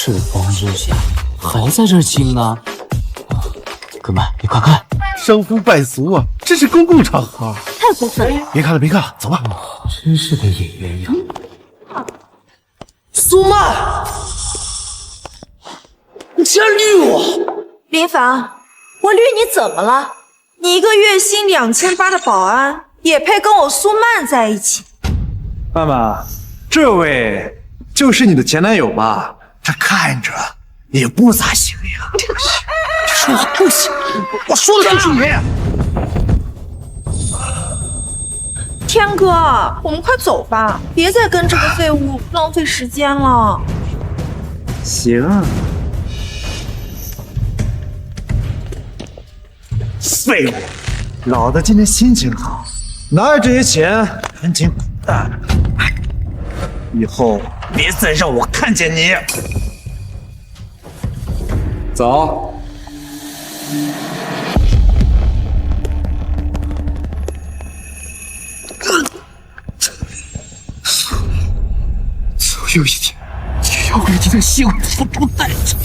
赤峰之下还在这儿亲呢？哥们，你快看！伤风败俗啊！这是公共场合，太过分了！别看了，别看了，走吧。真是个演员呀！苏曼，你竟然绿我！林凡，我绿你怎么了？你一个月薪2800的保安，也配跟我苏曼在一起？曼曼，这位就是你的前男友吧？这看着也不咋行呀。你说我不行，我说的就是你。天哥，我们快走吧，别再跟这个废物浪费时间了。行。废物，老子今天心情好，拿着这些钱赶紧滚蛋！以后别再让我看见你。走。总有一天，也要为你的行为付出代价。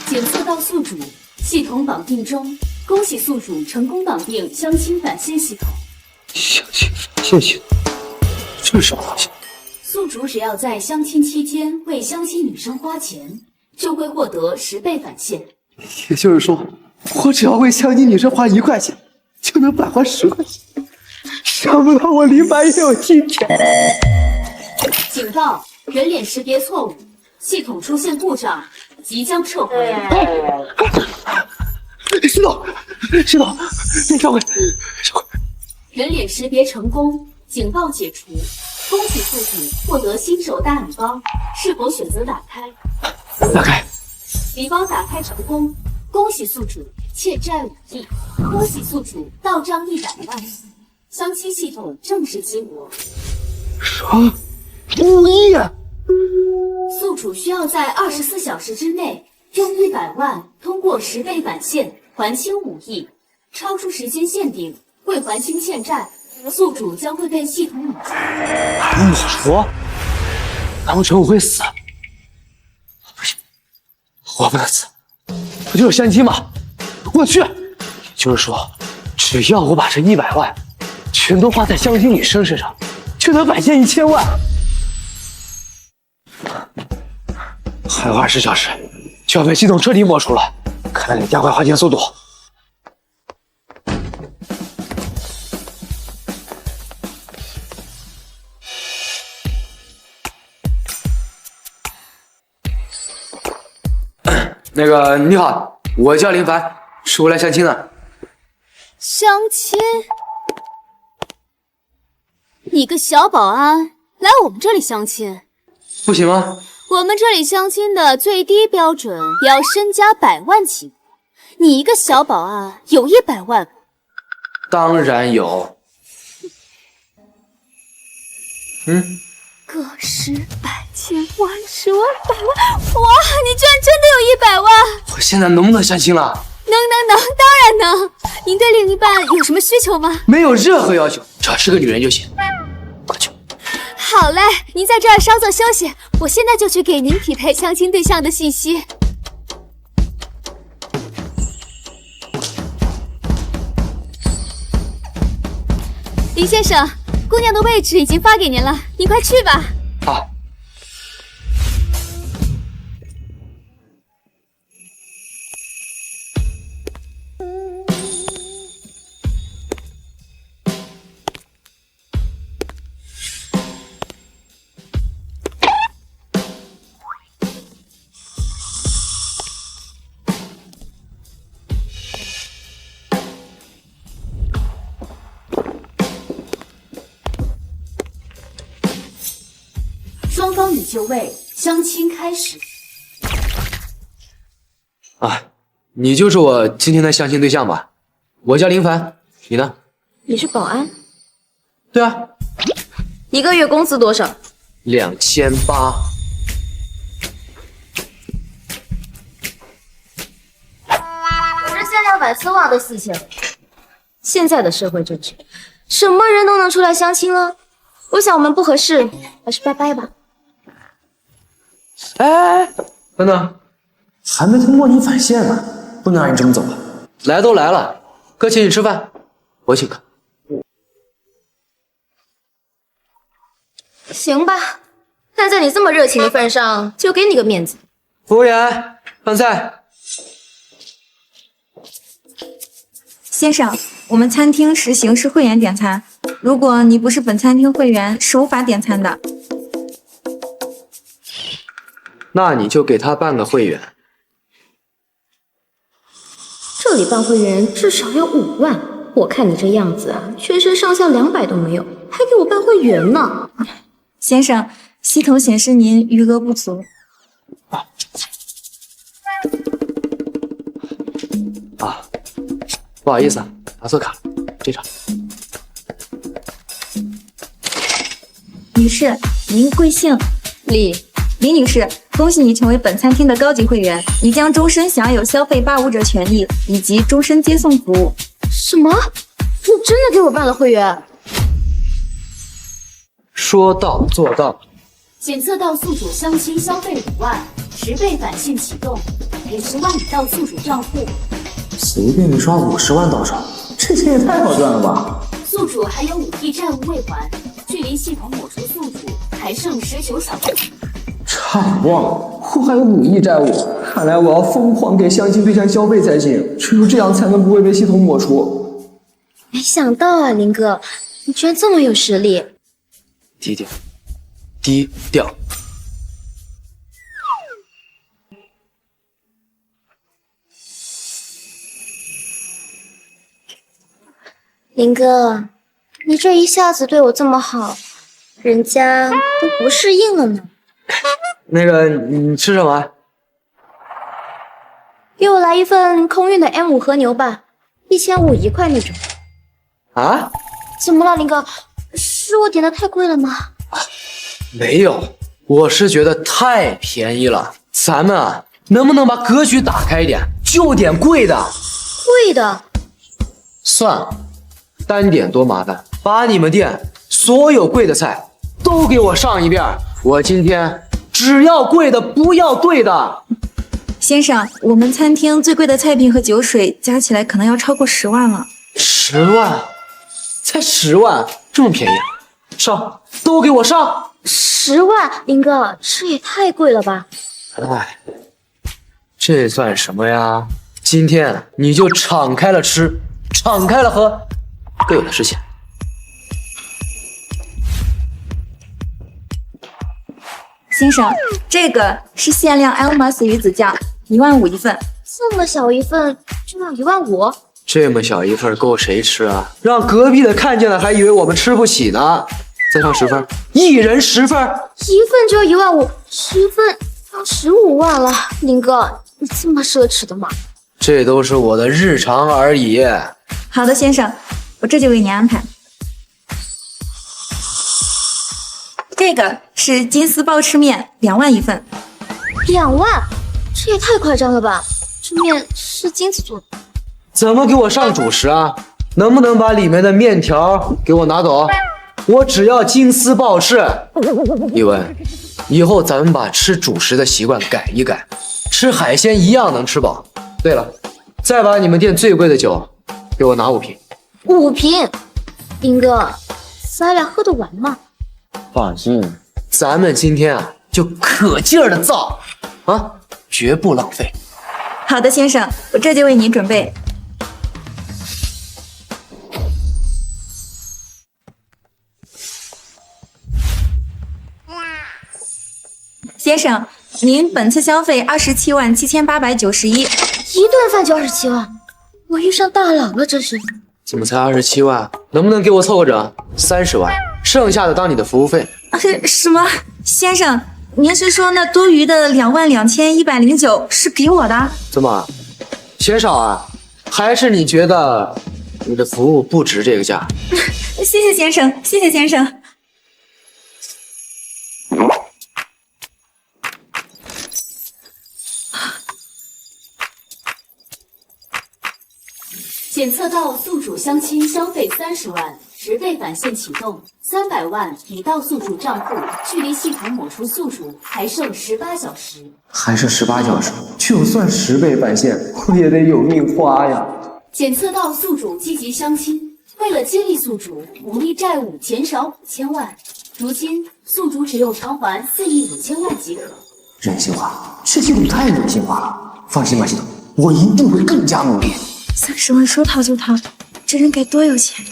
检测到宿主。系统绑定中，恭喜宿主成功绑定相亲返现系统。相亲返现系统，这是什么东西？宿主只要在相亲期间为相亲女生花钱，就会获得10倍返现。也就是说，我只要为相亲女生花1块钱，就能返还10块钱。想不到我林凡也有今天。警告：人脸识别错误，系统出现故障，即将撤回。石头，石头，别撤回，撤回。人脸识别成功，警报解除。恭喜宿主获得新手大礼包，是否选择打开？打开。礼包打开成功，恭喜宿主欠债5亿，恭喜宿主到账100万。相亲系统正式激活。啥？5亿啊！宿主需要在24小时之内用100万通过10倍返现还清5亿，超出时间限定未还清欠债，宿主将会被系统抹除。抹除？难不成我会死？不行，我不能死，不就是相亲吗？我去！也就是说，只要我把这100万全都花在相亲女生身上，就能返现1000万。还有20小时就要被系统彻底抹除了，看来得加快还钱速度。那个你好，我叫林凡，是过来相亲的。相亲？你个小保安来我们这里相亲，不行吗？我们这里相亲的最低标准也要身家100万起步，你一个小保安有100万？当然有。个10、百、千、万、10万、100万，哇！你居然真的有100万！我现在能不能相亲了？能，当然能。您对另一半有什么需求吗？没有任何要求，只要是个女人就行。快去。好嘞，您在这儿稍作休息，我现在就去给您匹配相亲对象的信息。林先生，姑娘的位置已经发给您了，您快去吧。好。双方已就位，相亲开始。你就是我今天的相亲对象吧？我叫林凡，你呢？你是保安？对啊一个月工资多少？2800。可是限量版丝袜的事情，现在的社会政治，什么人都能出来相亲了。我想我们不合适，还是拜拜吧。哎，等等，还没通过你返现呢，不能让你这么走啊！来都来了，哥请你吃饭，我请客。行吧，看在你这么热情的份上，就给你个面子。服务员，饭菜。先生，我们餐厅实行是会员点餐，如果你不是本餐厅会员，是无法点餐的。那你就给他办个会员。这里办会员至少要5万，我看你这样子啊，全身上下200都没有，还给我办会员呢。先生，系统显示您余额不足。不好意思，打错卡，这张。女士，您贵姓？李女士，恭喜你成为本餐厅的高级会员，你将终身享有消费85折权益以及终身接送服务。什么？你真的给我办了会员？说到做到。检测到宿主相亲消费5万，10倍返现启动，50万已到宿主账户。随便一刷50万到手，这钱也太好赚了吧！宿主还有5亿债务未还，距离系统抹除宿主还剩19小时。差点忘了，我还有5亿债务，看来我要疯狂给相亲对象消费才行，只有这样才能不会被系统抹除。没想到啊，林哥，你居然这么有实力。低调，低调。林哥，你这一下子对我这么好，人家都不适应了呢。那个，你吃什么？给我来一份空运的 M5 和牛吧，1500一块那种。啊？怎么了，林哥？是我点的太贵了吗？没有，我是觉得太便宜了。咱们啊，能不能把格局打开一点，就点贵的？贵的？算了，单点多麻烦，把你们店所有贵的菜都给我上一遍。我今天只要贵的，不要对的。先生，我们餐厅最贵的菜品和酒水加起来可能要超过10万了。10万？才10万，这么便宜？上，都给我上！10万，林哥，这也太贵了吧？哎，这算什么呀？今天你就敞开了吃，敞开了喝，各有的是钱。先生，这个是限量 Elmas 鱼子酱，15000一份。这么小一份就要15000？这么小一份够谁吃啊？让隔壁的看见了还以为我们吃不起呢。再上10份，一人10份，一份就要15000，10份要15万了。林哥，你这么奢侈的吗？这都是我的日常而已。好的，先生，我这就为您安排。这个是金丝鲍翅面，2万一份。2万？这也太夸张了吧！这面是金子做的。怎么给我上主食啊？能不能把里面的面条给我拿走？我只要金丝鲍翅。一文，以后咱们把吃主食的习惯改一改，吃海鲜一样能吃饱。对了，再把你们店最贵的酒给我拿5瓶。5瓶？林哥，咱俩喝得完吗？放心，咱们今天啊就可劲儿的造啊，绝不浪费。好的，先生，我这就为您准备。先生，您本次消费277891，一顿饭就27万，我遇上大佬了，这是。怎么才27万？能不能给我凑个整？30万，剩下的当你的服务费。什么？先生，您是说那多余的22109是给我的？怎么，嫌少啊？还是你觉得你的服务不值这个价？谢谢先生，谢谢先生。检测到宿主相亲消费30万，10倍返现启动300万已到宿主账户，距离系统抹除宿主还剩18小时。还剩18小时，就算10倍返现，我也得有命花呀！检测到宿主积极相亲，为了激励宿主，武力债务减少5000万。如今宿主只用偿还4亿5千万即可。人性化，这系统太人性化了。放心吧，系统，我一定会更加努力。30万说掏就掏，这人该多有钱！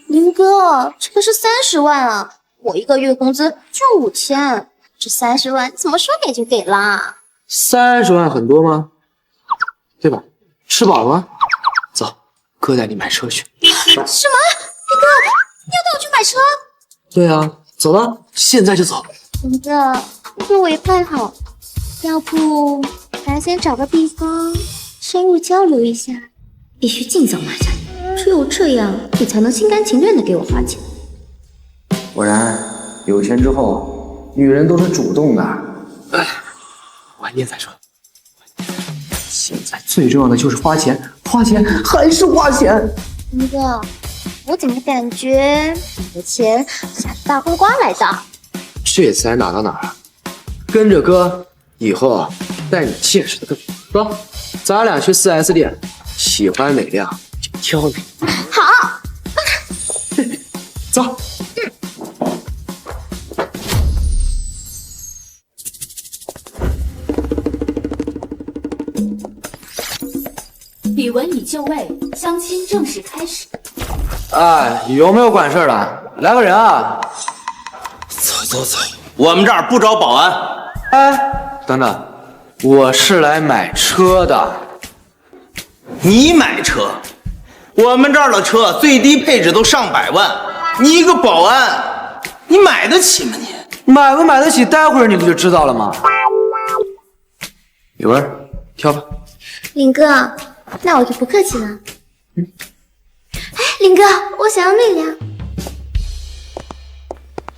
林哥，这个是30万啊！我一个月工资就5000，这30万怎么说给就给啦？30万很多吗？对吧？吃饱了吗？走，哥带你买车去。什么？林哥，你要带我去买车？对啊，走了，现在就走。林哥，你对我也太好，要不咱先找个地方深入交流一下，必须尽早买下你，只有这样你才能心甘情愿的给我花钱。果然，有钱之后，女人都是主动的。晚点再说。现在最重要的就是花钱，花钱还是花钱。林哥，我怎么感觉你的钱像大风刮来的？这才哪到哪儿啊？跟着哥，以后啊，带你见识的更多。走，咱俩去4S店，喜欢哪辆就挑哪。好，走。李文已就位，相亲正式开始。哎，有没有管事的？来个人啊！走，我们这儿不招保安。哎，等等，我是来买车的。你买车？我们这儿的车最低配置都上百万，你一个保安，你买得起吗你？买不买得起，待会儿你不就知道了吗？雨文，挑吧。林哥，那我就不客气了。哎，林哥，我想要那辆。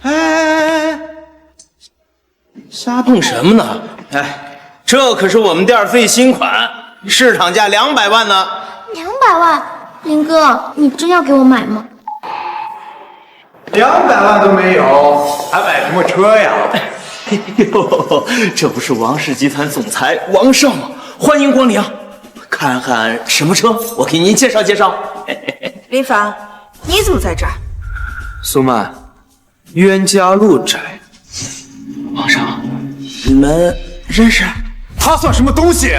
哎，瞎碰什么呢？哎，这可是我们店最新款，市场价200万呢。200万，林哥，你真要给我买吗？200万都没有，还买什么车呀？哎呦，这不是王氏集团总裁王少吗？欢迎光临，看看什么车，我给您介绍介绍。林凡，你怎么在这儿？苏曼，冤家路窄。王少，你们认识？他算什么东西？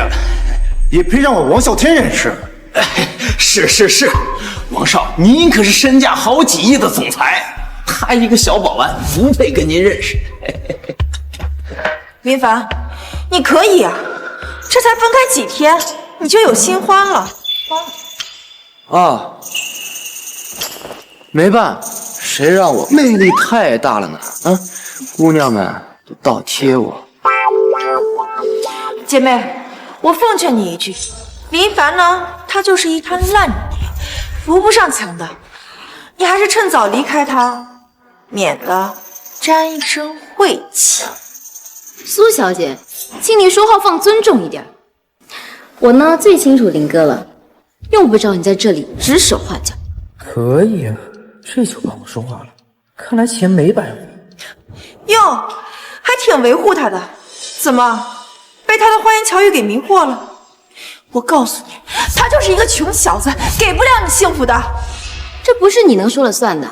也配让我王啸天认识？是，王少，您可是身价好几亿的总裁，他一个小保安不配跟您认识。林凡，你可以啊，这才分开几天，你就有新欢了。啊，没办法，谁让我魅力太大了呢？啊，姑娘们都倒贴我。姐妹，我奉劝你一句，林凡呢，他就是一滩烂泥，扶不上墙的。你还是趁早离开他，免得沾一身晦气。苏小姐，请你说话放尊重一点。我呢最清楚林哥了，用不着你在这里指手画脚。可以啊，这就帮我说话了。看来钱没白花。哟，还挺维护他的，怎么被他的花言巧语给迷惑了？我告诉你，他就是一个穷小子，给不了你幸福的。这不是你能说了算的。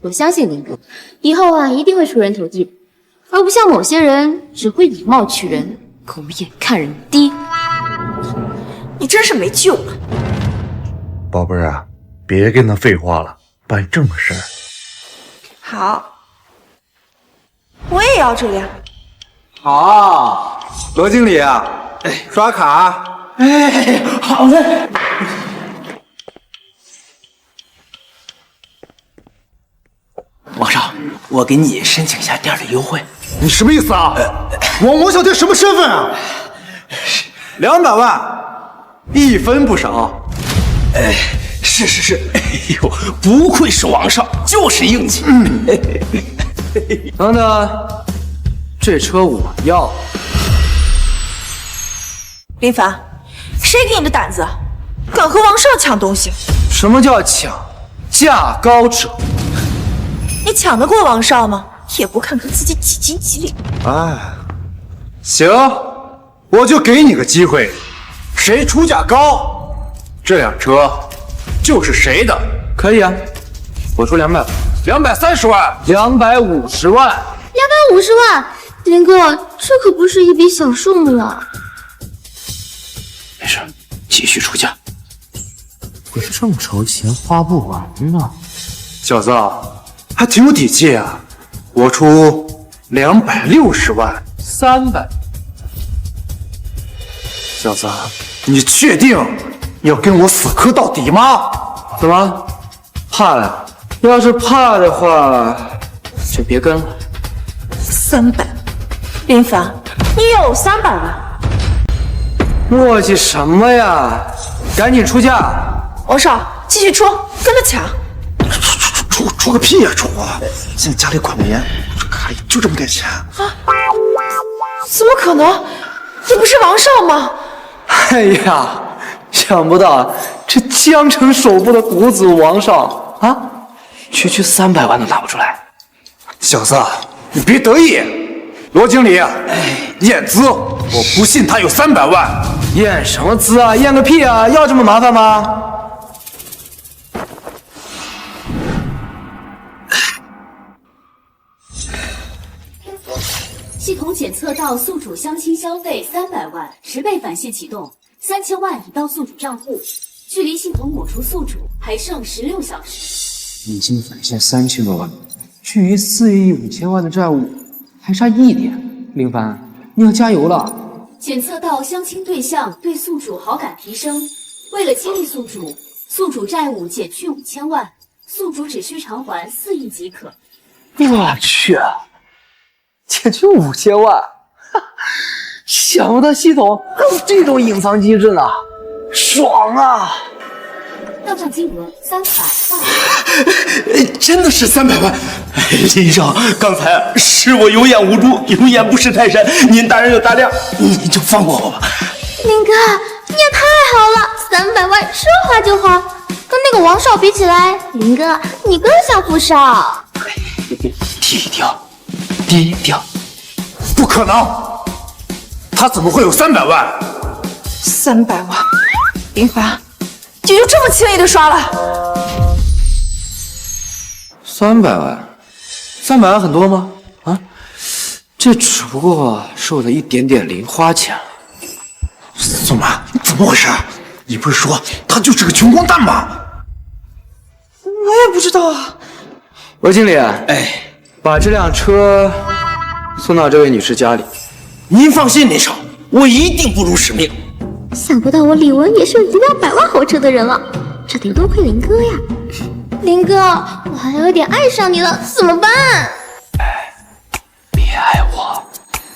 我相信林哥，以后啊一定会出人头地，而不像某些人只会以貌取人，狗眼看人低。你真是没救了。宝贝儿啊，别跟他废话了，办正事儿。好，我也要这辆。好，罗经理啊，刷卡。哎，好嘞。王少，我给你申请一下店的优惠。你什么意思啊？王啸天什么身份啊？200万，一分不少。哎，是，哎呦，不愧是王少，就是硬气。等等，这车我要。林凡，谁给你的胆子，敢和王少抢东西？什么叫抢？价高者。你抢得过王少吗？也不看看自己几斤几两。哎，行，我就给你个机会，谁出价高，这辆车就是谁的。可以啊，我出230万，250万，250万，林哥，这可不是一笔小数目啊。没事，继续出价。我这筹钱花不完呢。小子，还挺有底气啊！我出260万，300。小子，你确定要跟我死磕到底吗？怎么，怕了？要是怕的话，就别跟了。300，林凡，你有300万？磨叽什么呀？赶紧出价！王少，继续出，跟他抢！出个屁呀！出啊！现在家里管得严，还就这么点钱啊？怎么可能？这不是王少吗？哎呀，想不到这江城首富的独子王少啊，区300万都拿不出来。小子，你别得意。罗经理，验资，我不信他有300万。验什么资啊？验个屁啊！要这么麻烦吗？系统检测到宿主相亲消费300万，10倍返现启动，3000万已到宿主账户，距离系统抹除宿主还剩16小时。已经返现3000多万，距离4亿5千万的债务还差1点。林凡，你要加油了！检测到相亲对象对宿主好感提升，为了激励宿主，宿主债务减去5000万，宿主只需偿还4亿即可。我去，减去5000万，想不到系统还有这种隐藏机制呢，爽啊！到账金额300万，真的是300万！林少，刚才是我有眼无珠，有眼不识泰山，您大人有大量，你就放过我吧。林哥，你也太好了，300万说花就花，跟那个王少比起来，林哥你更像富少。低调，低调，不可能，他怎么会有300万？300万，林凡，你就这么轻易的刷了？300万，300万很多吗？啊，这只不过是我的一点点零花钱。宋妈，怎么回事？你不是说他就是个穷光蛋吗？我也不知道啊。罗经理，把这辆车送到这位女士家里。您放心，林少，我一定不辱使命。想不到我李文也是有1辆100万豪车的人了，这得多亏林哥呀！林哥，我还有点爱上你了，怎么办？别爱我，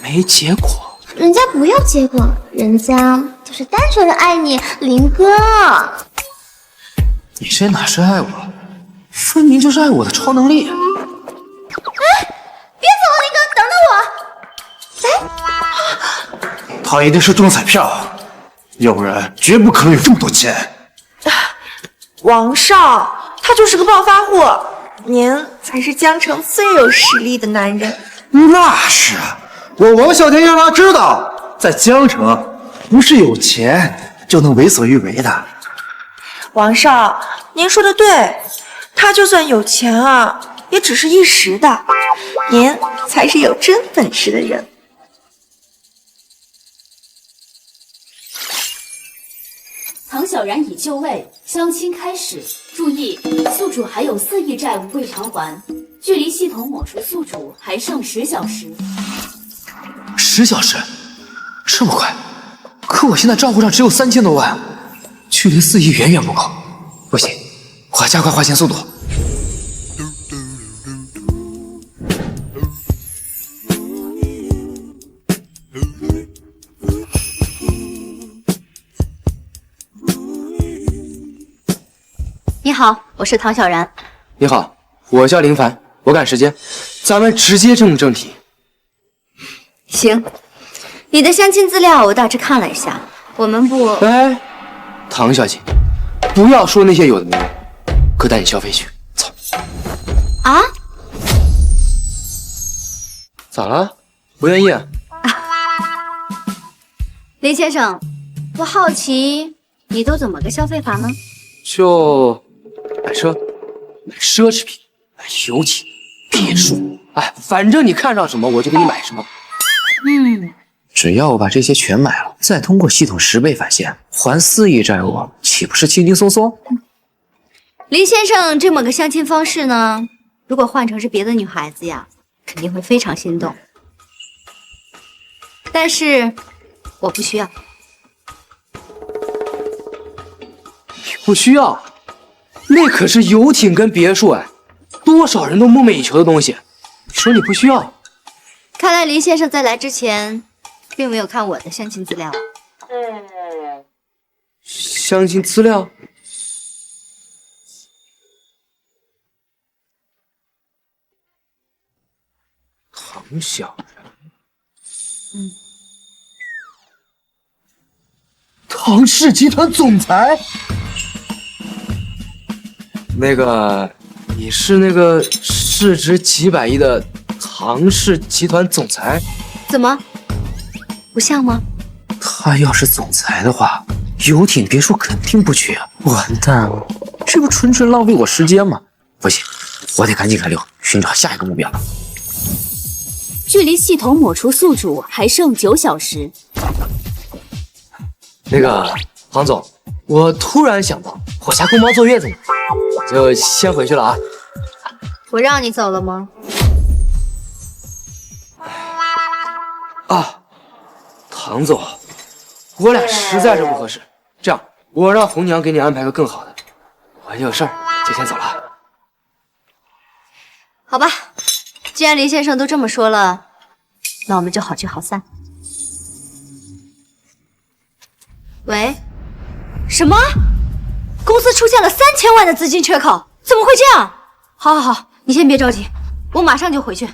没结果。人家不要结果，人家就是单纯的爱你，林哥。你这哪是爱我，分明就是爱我的超能力。别走，林哥，等等我。他一定是中彩票，要不然绝不可能有这么多钱。王少，他就是个暴发户，您才是江城最有实力的男人。那是，我王啸天让他知道，在江城不是有钱就能为所欲为的。王少，您说的对，他就算有钱啊，也只是一时的，您才是有真本事的人。唐小然已就位，相亲开始。注意，宿主还有4亿债务未偿还，距离系统抹除宿主还剩10小时。10小时？这么快？可我现在账户上只有3000多万，距离4亿远远不够。不行，我要加快花钱速度。你好，我是唐小然。你好，我叫林凡，我赶时间，咱们直接正题。行，你的相亲资料我大致看了一下，我们不……哎，唐小姐，不要说那些有的没的，哥带你消费去，走。啊？咋了？不愿意啊？林先生，我好奇你都怎么个消费法呢？就买车、买奢侈品、买游艇、别墅，哎，反正你看上什么我就给你买什么。只要我把这些全买了，再通过系统10倍返现还4亿债务，岂不是轻轻松松？林先生这么个相亲方式呢，如果换成是别的女孩子呀，肯定会非常心动。但是我不需要。不需要，那可是游艇跟别墅哎，多少人都梦寐以求的东西。你说你不需要？看来林先生在来之前，并没有看我的相亲资料。相亲资料？唐小然，唐氏集团总裁。那个，你是那个市值几百亿的唐氏集团总裁？怎么，不像吗？他要是总裁的话，游艇别墅肯定不缺啊！完蛋了，这不纯纯浪费我时间吗？不行，我得赶紧开溜，寻找下一个目标。距离系统抹除宿主还剩9小时。那个黄总，我突然想到，我家公猫坐月子呢，就先回去了啊。我让你走了吗？啊，唐总，我俩实在是不合适。这样，我让红娘给你安排个更好的。我有事儿，就先走了。好吧，既然林先生都这么说了，那我们就好聚好散。喂，什么？公司出现了3000万的资金缺口，怎么会这样？好，好，好，你先别着急，我马上就回去。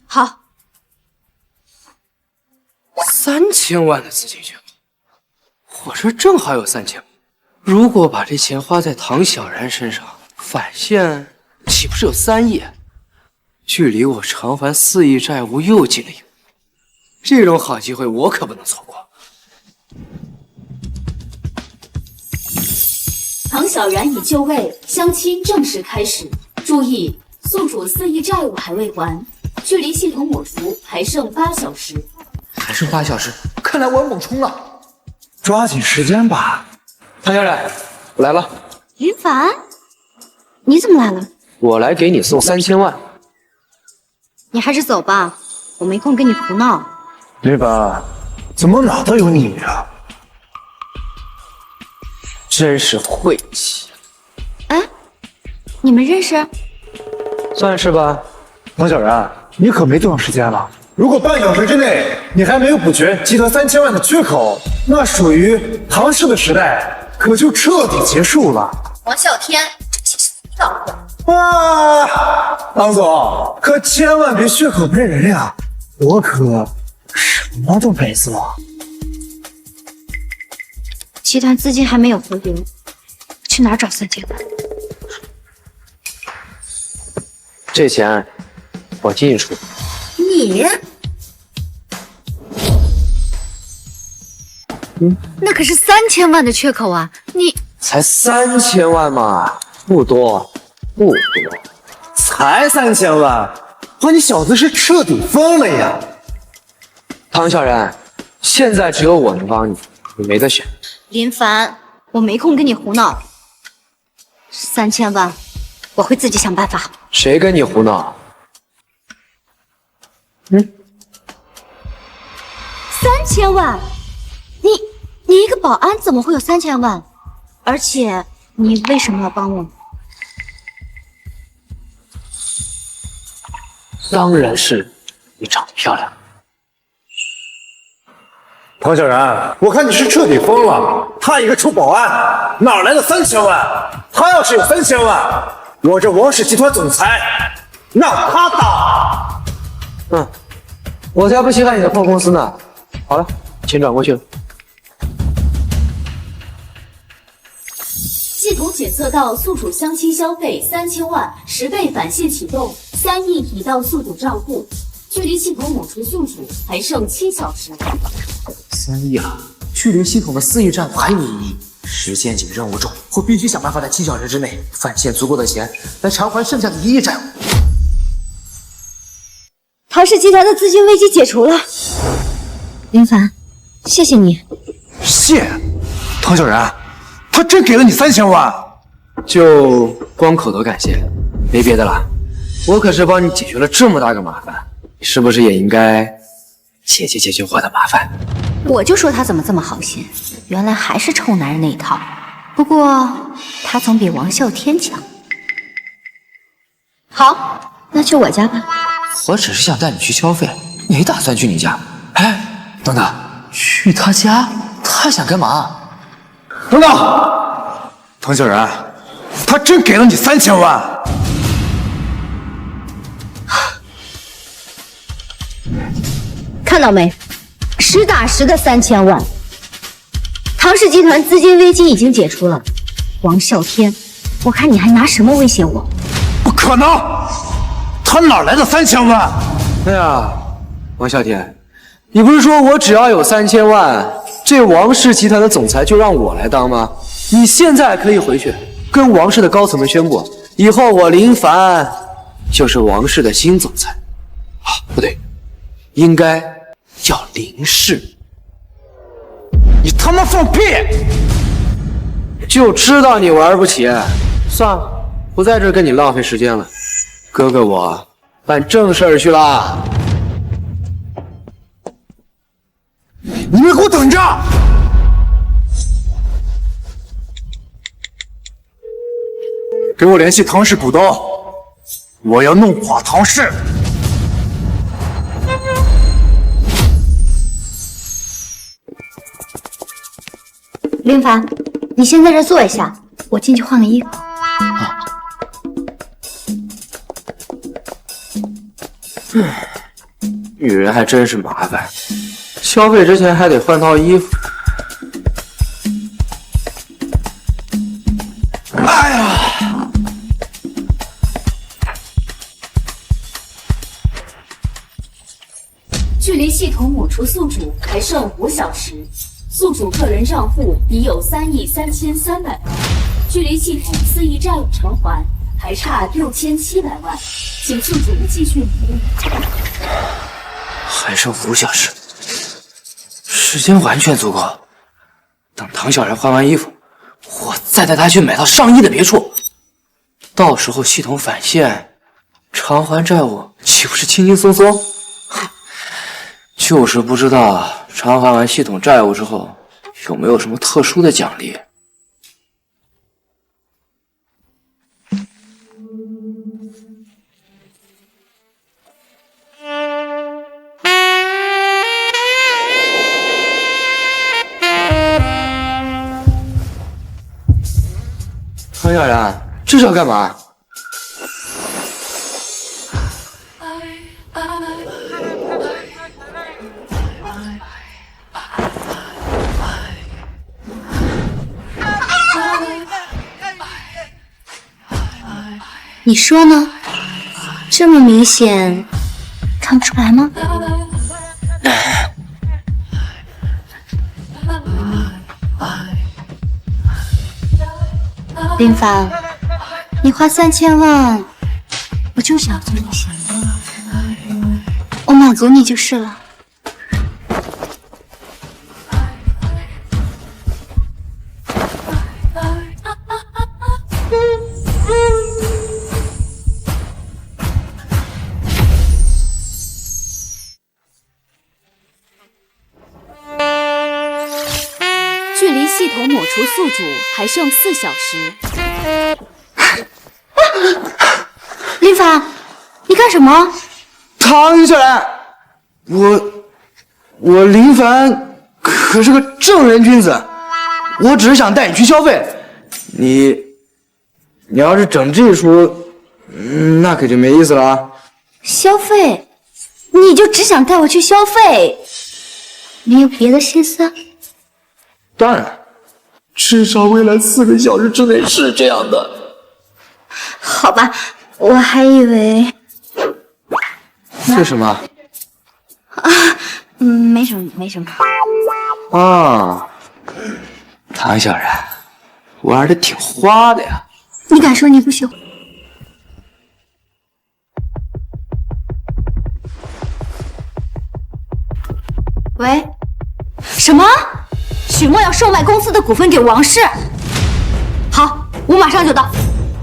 好。3000万的资金缺口，我这正好有3000万。如果把这钱花在唐小然身上，返现岂不是有3亿？距离我偿还4亿债务又近了一步。这种好机会我可不能错过。唐小然已就位，相亲正式开始。注意，宿主4亿债务还未还，距离系统抹除还剩8小时。还剩8小时，看来我要猛冲了。抓紧时间吧。唐小冉，我来了。云凡，你怎么来了？我来给你送3000万。你还是走吧，我没空跟你胡闹。对吧？怎么哪都有你啊？真是晦气。哎，你们认识？算是吧。唐小然，你可没多长时间了。如果半小时之内你还没有补全集团3000万的缺口，那属于唐氏的时代可就彻底结束了。王啸天，这岂是造谣？啊，唐总，可千万别血口喷人呀！我可什么都没做。集团资金还没有回流，去哪儿找3000万？这钱我替你出。你？那可是3000万的缺口啊！你才3000万嘛，不多，不多。才3000万，和你小子是彻底疯了呀！唐小然，现在只有我能帮你，你没得选。林凡，我没空跟你胡闹。3000万，我会自己想办法。谁跟你胡闹？3000万？你一个保安怎么会有3000万？而且你为什么要帮我？当然是你长得漂亮。唐小然，我看你是彻底疯了。他一个臭保安，哪来的3000万？他要是有3000万，我这王氏集团总裁让他当。我才不稀罕你的破公司呢。好了，钱转过去了。系统检测到宿主相亲消费3000万，10倍返现启动，3亿已到宿主账户，距离系统抹除宿主还剩7小时。3亿啊！距离系统的4亿账户还有1亿。时间紧，任务重，我必须想办法在7小时之内返现足够的钱，来偿还剩下的1亿债务。唐氏集团的资金危机解除了，林凡，谢谢你。谢，唐小然，他真给了你3000万？就光口头感谢，没别的了。我可是帮你解决了这么大个麻烦，你是不是也应该解决我的麻烦？我就说他怎么这么好心，原来还是臭男人那一套。不过他总比王啸天强。好，那去我家吧。我只是想带你去消费，没打算去你家。哎，等等，去他家？他想干嘛？等等，唐小然，他真给了你3000万？看到没？实打实的3000万。唐氏集团资金危机已经解除了。王啸天，我看你还拿什么威胁我？不可能！他哪来的3000万？哎呀，王啸天，你不是说我只要有3000万，这王氏集团的总裁就让我来当吗？你现在可以回去跟王氏的高层们宣布，以后我林凡就是王氏的新总裁。啊，不对，应该叫林氏。你他妈放屁！就知道你玩不起，算了，不在这儿跟你浪费时间了。哥哥我办正事儿去啦！你们给我等着！给我联系唐氏股东，我要弄垮唐氏！林凡，你先在这坐一下，我进去换个衣服。女人还真是麻烦，消费之前还得换套衣服。哎呀！距离系统抹除宿主还剩5小时，宿主个人账户已有3亿3300万，距离系统4亿债务偿还还差6700万，请宿主继续努力。还剩5小时，时间完全足够。等唐小然换完衣服，我再带他去买套上亿的别墅，到时候系统返现，偿还债务，岂不是轻轻松松？就是不知道偿还完系统债务之后，有没有什么特殊的奖励？唐小然，这是要干嘛？你说呢？这么明显，看不出来吗？林凡，你花3000万，我就想做你想的，我满足你就是了。距离系统抹除宿主还剩4小时。林凡，你干什么？唐小然，我林凡可是个正人君子，我只是想带你去消费，你要是整这出，那可就没意思了啊。消费？你就只想带我去消费？没有别的心思？当然，至少未来4个小时之内是这样的。好吧，我还以为是什么？没什么，没什么。啊，唐小然，玩的挺花的呀。你敢说你不喜欢？喂，什么？许墨要售卖公司的股份给王氏？好，我马上就到。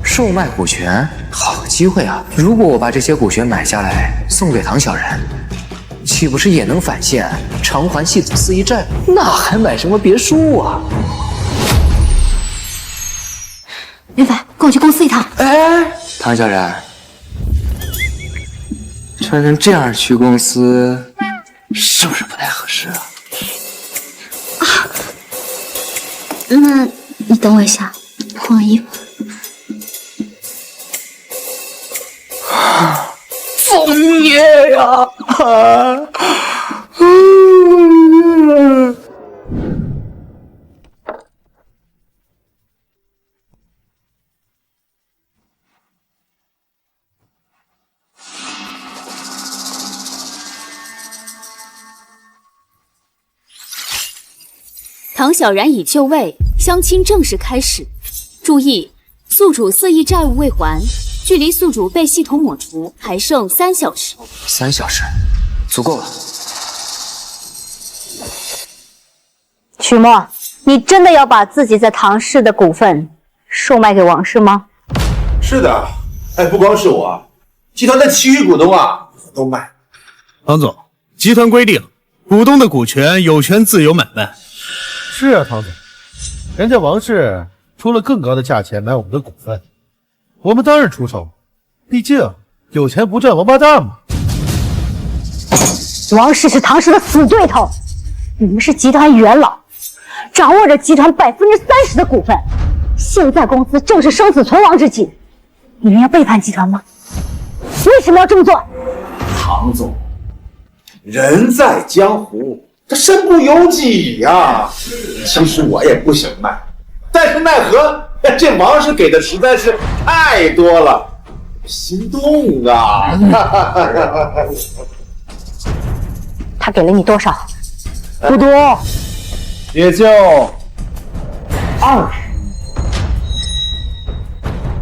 售卖股权，好机会啊！如果我把这些股权买下来送给唐小然，岂不是也能返现偿还系统4亿债务？那还买什么别墅啊？林凡，跟我去公司一趟。哎，唐小然，穿成这样去公司，是不是不太合适啊？那你等我一下，换个衣服。造孽呀！唐小然已就位，相亲正式开始。注意，宿主4亿债务未还，距离宿主被系统抹除还剩3小时。3小时，足够了。许墨，你真的要把自己在唐氏的股份售卖给王氏吗？是的，哎，不光是我，集团的其余股东啊都卖。唐总，集团规定，股东的股权有权自由买卖。是啊，唐总，人家王氏出了更高的价钱买我们的股份，我们当然出手，毕竟有钱不赚王八蛋嘛。王氏是唐氏的死对头，你们是集团元老，掌握着集团30%的股份。现在公司正是生死存亡之际，你们要背叛集团吗？为什么要这么做？唐总，人在江湖，他身不由己呀。其实我也不想卖，但是奈何这王氏给的实在是太多了，心动啊！他给了你多少？不多，也就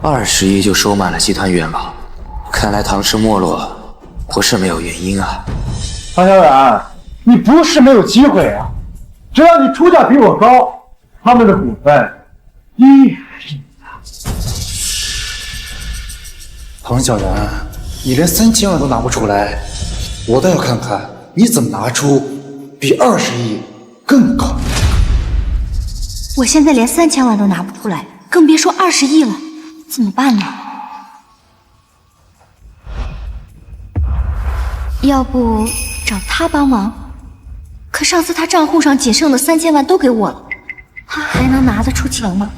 20亿就收买了集团元老，看来唐氏没落不是没有原因啊。唐小冉，你不是没有机会啊！只要你出价比我高，他们的股份依然是你的。唐小然，你连3000万都拿不出来，我倒要看看你怎么拿出比20亿更高。我现在连3000万都拿不出来，更别说20亿了，怎么办呢？要不找他帮忙？可上次他账户上仅剩的3000万都给我了，他还能拿得出钱吗？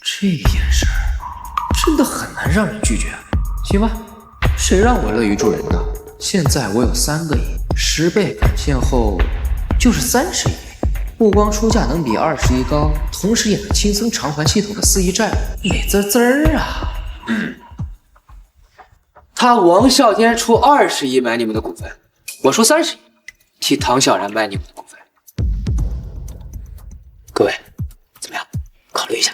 这件事儿真的很难让人拒绝。行吧，谁让我乐于助人呢？现在我有3个亿，10倍返现后就是30亿，不光出价能比20亿高，同时也能轻松偿还系统的4亿债务，美滋滋儿啊！他王啸天出20亿买你们的股份，我出30亿，替唐小然卖你们的股份。各位，怎么样？考虑一下。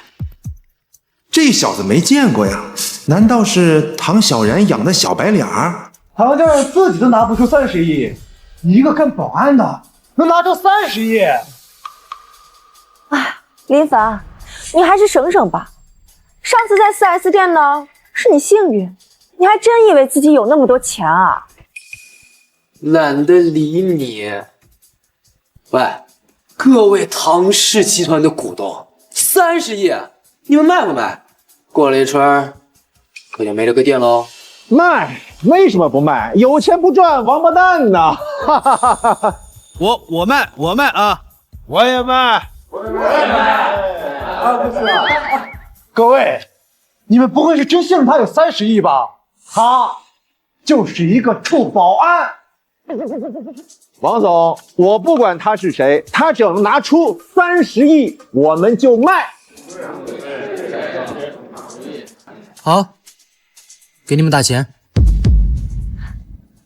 这小子没见过呀，难道是唐小然养的小白脸儿？唐家人自己都拿不出30亿，你一个干保安的能拿出30亿？哎，林凡，你还是省省吧。上次在4S店呢，是你幸运，你还真以为自己有那么多钱啊？懒得理你。喂，各位唐氏集团的股东，30亿，你们卖不卖？过了一春，可就没这个店喽。卖？为什么不卖？有钱不赚，王八蛋呐！哈哈哈哈哈！我卖啊！我也卖。啊，不是啊！各位，你们不会是真信任他有30亿吧？他就是一个臭保安。王总，我不管他是谁，他只要能拿出30亿，我们就卖。好，给你们打钱。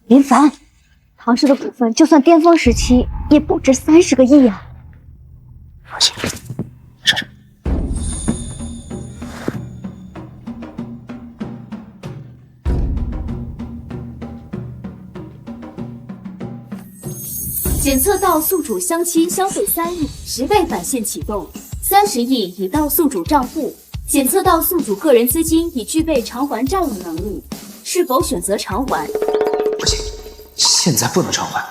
林凡，唐氏的股份就算巅峰时期也不止30个亿啊！放心，上车。检测到宿主相亲消费3亿，10倍返现启动，30亿已到宿主账户。检测到宿主个人资金已具备偿还债务能力，是否选择偿还？不行，现在不能偿还。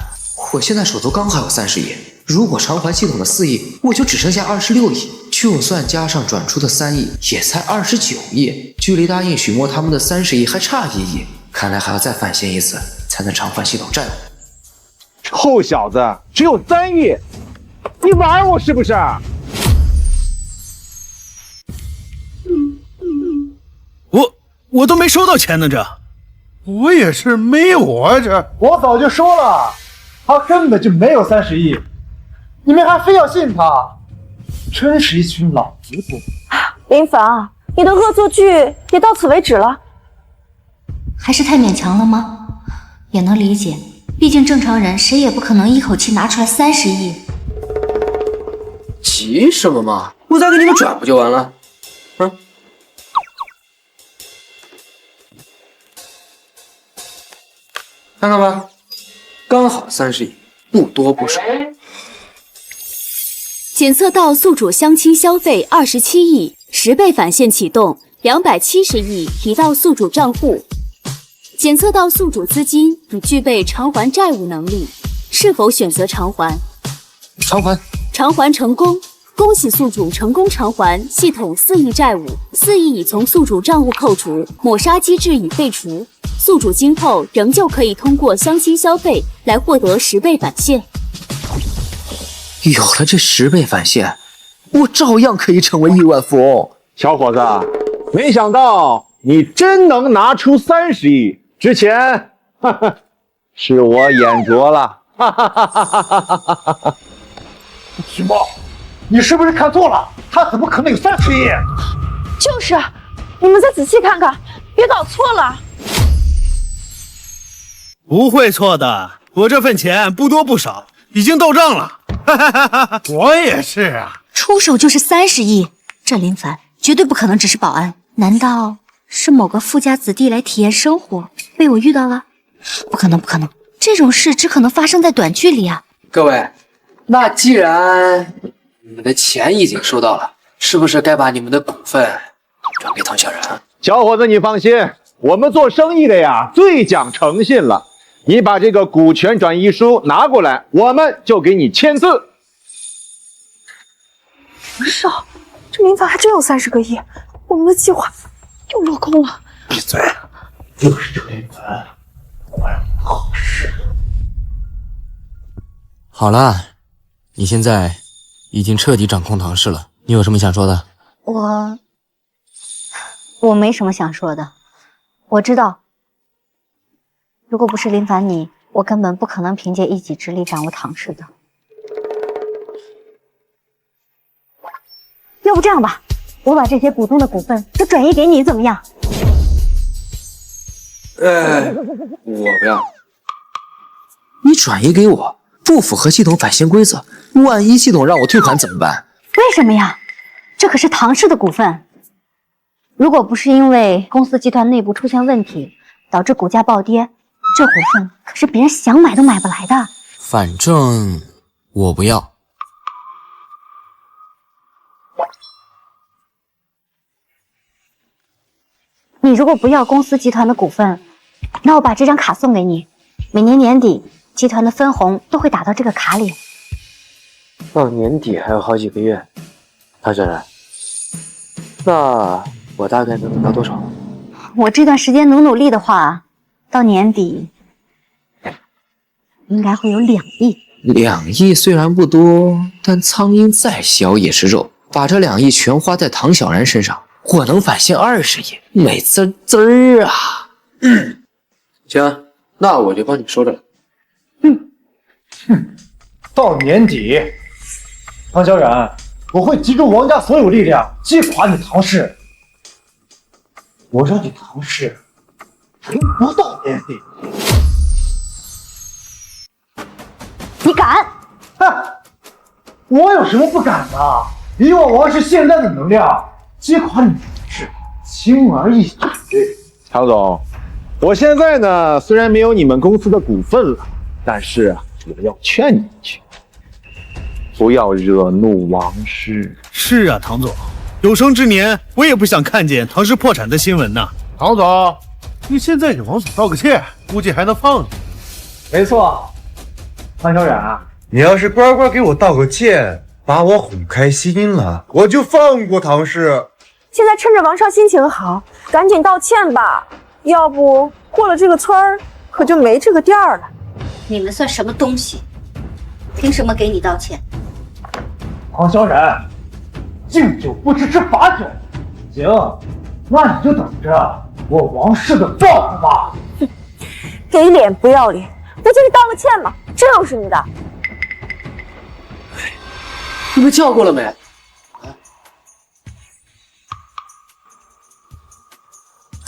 我现在手头刚好有30亿，如果偿还系统的4亿，我就只剩下26亿。就算加上转出的3亿，也才29亿，距离答应许墨他们的30亿还差1亿。看来还要再返现一次，才能偿还系统债务。臭小子，只有3亿，你玩我是不是？我都没收到钱呢，这我也是没有啊，这我早就说了，他根本就没有30亿，你们还非要信他，真是一群老糊涂。林凡，你的恶作剧也到此为止了。还是太勉强了吗？也能理解，毕竟正常人谁也不可能一口气拿出来30亿。急什么嘛？我再给你们转不就完了？看看吧，刚好30亿，不多不少。检测到宿主相亲消费27亿，10倍返现启动，270亿已到宿主账户。检测到宿主资金已具备偿还债务能力，是否选择偿还？偿还。偿还成功，恭喜宿主成功偿还系统4亿债务，4亿已从宿主账户扣除，抹杀机制已废除。宿主今后仍旧可以通过相亲消费来获得10倍返现。有了这10倍返现，我照样可以成为亿万富翁。小伙子，没想到你真能拿出30亿，之前是我眼拙了。许墨，你是不是看错了？他怎么可能有30亿？就是，你们再仔细看看，别搞错了。不会错的，我这份钱不多不少，已经到账了。我也是啊，出手就是30亿，这林凡绝对不可能只是保安，难道是某个富家子弟来体验生活，被我遇到了？不可能，不可能，这种事只可能发生在短剧里啊！各位，那既然你们的钱已经收到了，是不是该把你们的股份转给唐小然？小伙子，你放心，我们做生意的呀，最讲诚信了。你把这个股权转移书拿过来，我们就给你签字。不是啊，这林凡还真有30个亿，我们的计划又落空了。闭嘴！就是这林凡，果然好事。好了，你现在已经彻底掌控唐氏了，你有什么想说的？我没什么想说的，我知道。如果不是林凡你，我根本不可能凭借一己之力掌握唐氏的。要不这样吧，我把这些股东的股份都转移给你，怎么样？我不要。你转移给我，不符合系统返现规则，万一系统让我退款怎么办？为什么呀？这可是唐氏的股份，如果不是因为公司集团内部出现问题，导致股价暴跌，这股份可是别人想买都买不来的。反正我不要。你如果不要公司集团的股份，那我把这张卡送给你，每年年底集团的分红都会打到这个卡里。到年底还有好几个月，唐小然，那我大概能得到多少？我这段时间努力的话，到年底应该会有2亿。2亿虽然不多，但苍蝇再小也是肉。把这2亿全花在唐小然身上，我能返现20亿，美滋滋啊！行，那我就帮你收着了。到年底，唐小冉，我会集中王家所有力量击垮你唐氏。我让你唐氏撑不到年底。你敢？哼！我有什么不敢的？以我王氏现在的能量，击垮你唐氏轻而易举。唐总，我现在呢虽然没有你们公司的股份了，但是我要劝你一句，不要惹怒王氏。是啊，唐总，有生之年我也不想看见唐氏破产的新闻呐。唐总，你现在给王总道个歉，估计还能放你。没错，唐小冉，你要是乖乖给我道个歉，把我哄开心了，我就放过唐氏。现在趁着王少心情好，赶紧道歉吧，要不过了这个村儿，可就没这个店儿了。你们算什么东西？凭什么给你道歉？唐小冉，敬酒不吃吃罚酒。行，那你就等着我王氏的报复吧。给脸不要脸，不就是道个歉吗？这又是你的？你们叫过了没？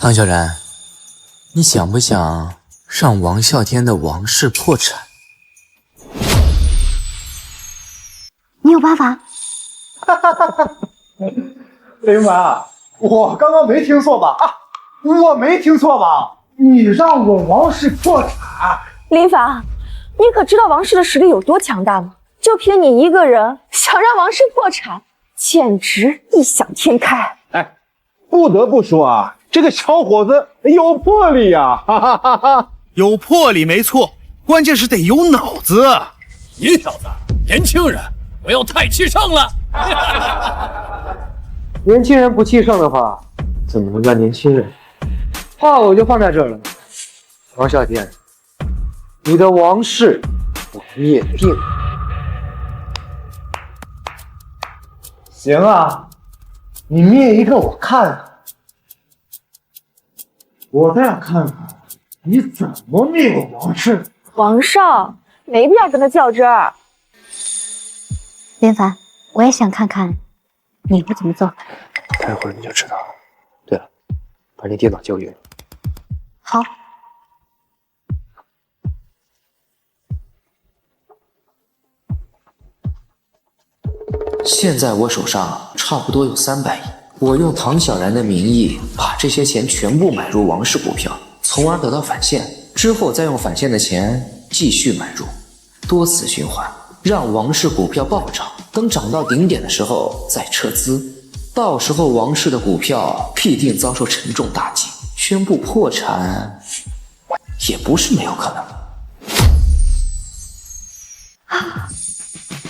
唐小然，你想不想让王啸天的王氏破产？你有办法？林凡，我刚刚没听错吧？我没听错吧？你让我王氏破产？林凡，你可知道王氏的实力有多强大吗？就凭你一个人想让王氏破产，简直异想天开。哎，不得不说啊，这个小伙子有魄力呀！哈哈哈哈！有魄力没错，关键是得有脑子。你小子，年轻人不要太气盛了。年轻人不气盛的话，怎么能叫年轻人？话我就放在这儿了。王啸天，你的王氏我灭定。行啊，你灭一个我看看，我倒要看看你怎么灭我王氏。王少，没必要跟他较真儿。林凡，我也想看看你会怎么做。待会儿你就知道了。对了，把你电脑交给我。好。现在我手上差不多有300亿，我用唐小然的名义把这些钱全部买入王氏股票，从而得到返现，之后再用返现的钱继续买入，多次循环，让王氏股票暴涨，等涨到顶点的时候再撤资，到时候王氏的股票必定遭受沉重打击，宣布破产也不是没有可能。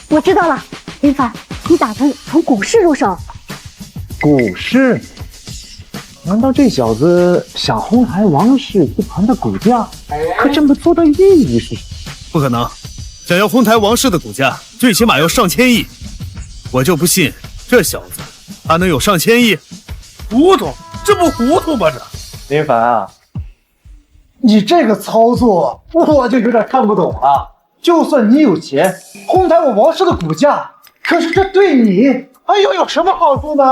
我知道了，林凡，你打算从股市入手？股市？难道这小子想哄抬王氏集团的股价？可这么做的意义是什么？不可能，想要哄抬王氏的股价，最起码要上千亿。我就不信这小子他能有上千亿。糊涂，这不糊涂吗？这林凡啊，你这个操作我就有点看不懂了。就算你有钱哄抬我王氏的股价，可是这对你又有什么好处呢？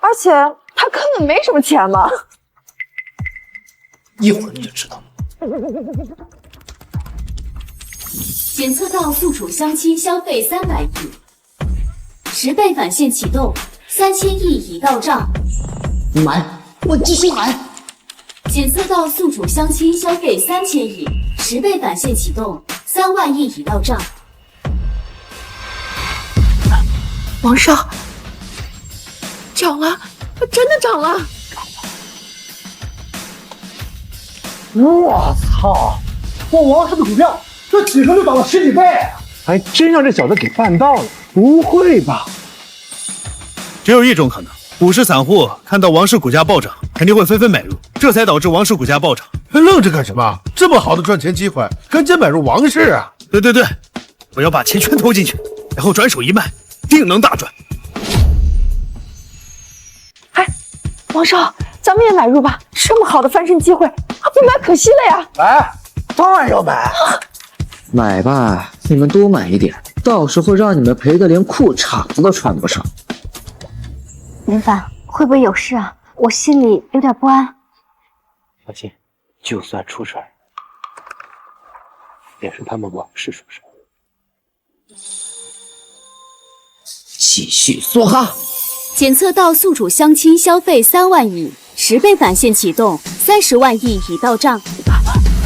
而且他根本没什么钱嘛。一会儿你就知道。检测到宿主相亲消费300亿，10倍返现启动，3000亿已到账。买，我继续买。检测到宿主相亲消费3000亿，10倍返现启动，3万亿已到账。王少，涨了，真的涨了！我操！我王氏的股票这几个就涨了10几倍，还真让这小子给办到了！不会吧？只有一种可能，股市散户看到王氏股价暴涨，肯定会纷纷买入，这才导致王氏股价暴涨。还愣着干什么？这么好的赚钱机会，赶紧买入王氏啊！对，我要把钱全投进去，然后转手一卖，定能大赚。哎，王少，咱们也买入吧，这么好的翻身机会，不买可惜了呀！来，当然要买。买吧，你们多买一点，到时候让你们赔得连裤衩子都穿不上。林凡，会不会有事啊？我心里有点不安。放心，就算出事儿，也是他们王氏出事。继续梭哈！检测到宿主相亲消费3万亿，10倍返现启动，30万亿已到账。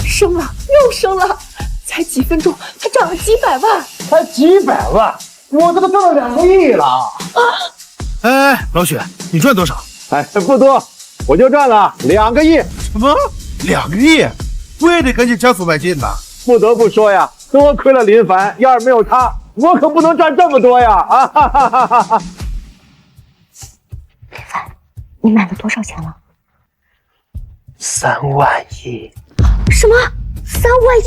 升了，又升了，才几分钟，它涨了几百万，才几百万，我这都赚了2个亿了啊！哎，老许，你赚多少？哎，不多，我就赚了2个亿。什么？2个亿？我也得赶紧加速迈进呐！不得不说呀，多亏了林凡，要是没有他，我可不能赚这么多呀！啊哈哈哈哈哈！林凡，你买了多少钱了？3万亿。什么？3万亿？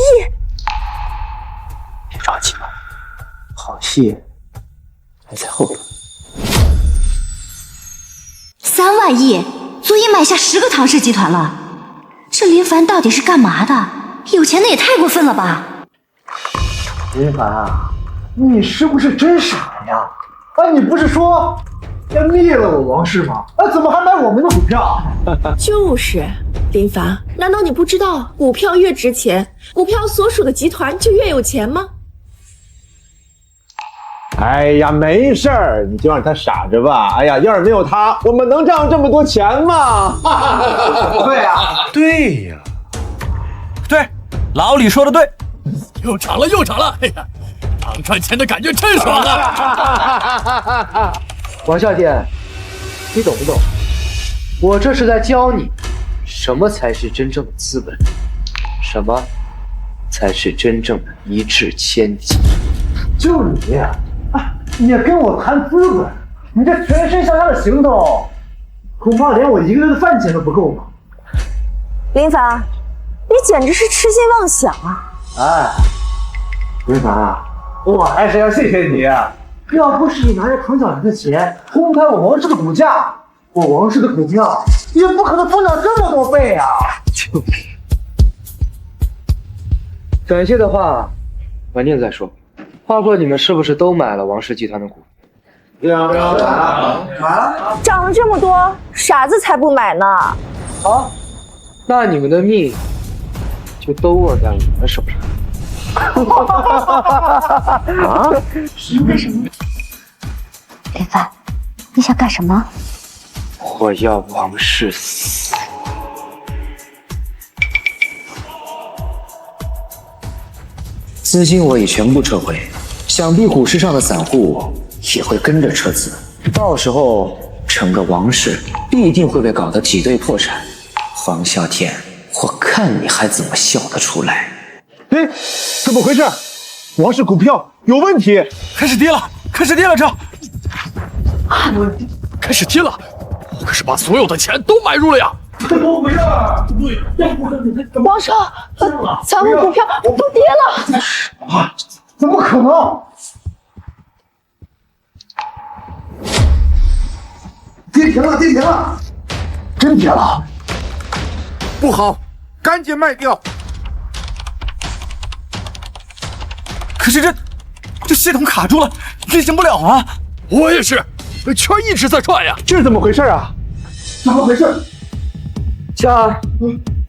别着急嘛，好戏还在后头。3万亿足以买下10个唐氏集团了。这林凡到底是干嘛的？有钱的也太过分了吧！林凡啊，你是不是真傻呀？啊，你不是说要灭了我王氏吗？啊，怎么还买我们的股票？就是，林凡，难道你不知道股票越值钱，股票所属的集团就越有钱吗？哎呀，没事儿，你就让他傻着吧。哎呀，要是没有他，我们能赚这么多钱吗？对呀，对呀，对，老李说的对，又涨了又涨了，哎呀，当赚钱的感觉真爽啊！王啸天，你懂不懂？我这是在教你，什么才是真正的资本，什么才是真正的一掷千金。就你，你跟我谈资本，你这全身上下的行头，恐怕连我1个月的饭钱都不够吧？林凡，你简直是痴心妄想啊！哎，林凡啊，我还是要谢谢你。要不是你拿着唐小兰的钱哄抬我王氏的股价，我王氏的股票也不可能疯涨这么多倍啊！就是，感谢的话，晚点再说。话说你们是不是都买了王氏集团的股？涨了这么多，傻子才不买呢！好，那你们的命就都握在我们手上。啊？什么？林凡，你想干什么？我要王氏死。资金我已全部撤回，想必股市上的散户也会跟着撤资，到时候整个王氏必定会被搞得挤兑破产。黄啸天，我看你还怎么笑得出来？哎，怎么回事？王氏股票有问题，开始跌了，开始跌了，这开始跌了，我可是把所有的钱都买入了呀！怎么回事？王少，咱们股票都跌了！啊，怎么可能？跌停了，跌停了，真跌了！不好，赶紧卖掉！可是这系统卡住了，运行不了啊！我也是，圈一直在转呀！这是怎么回事啊？怎么回事？笑啊！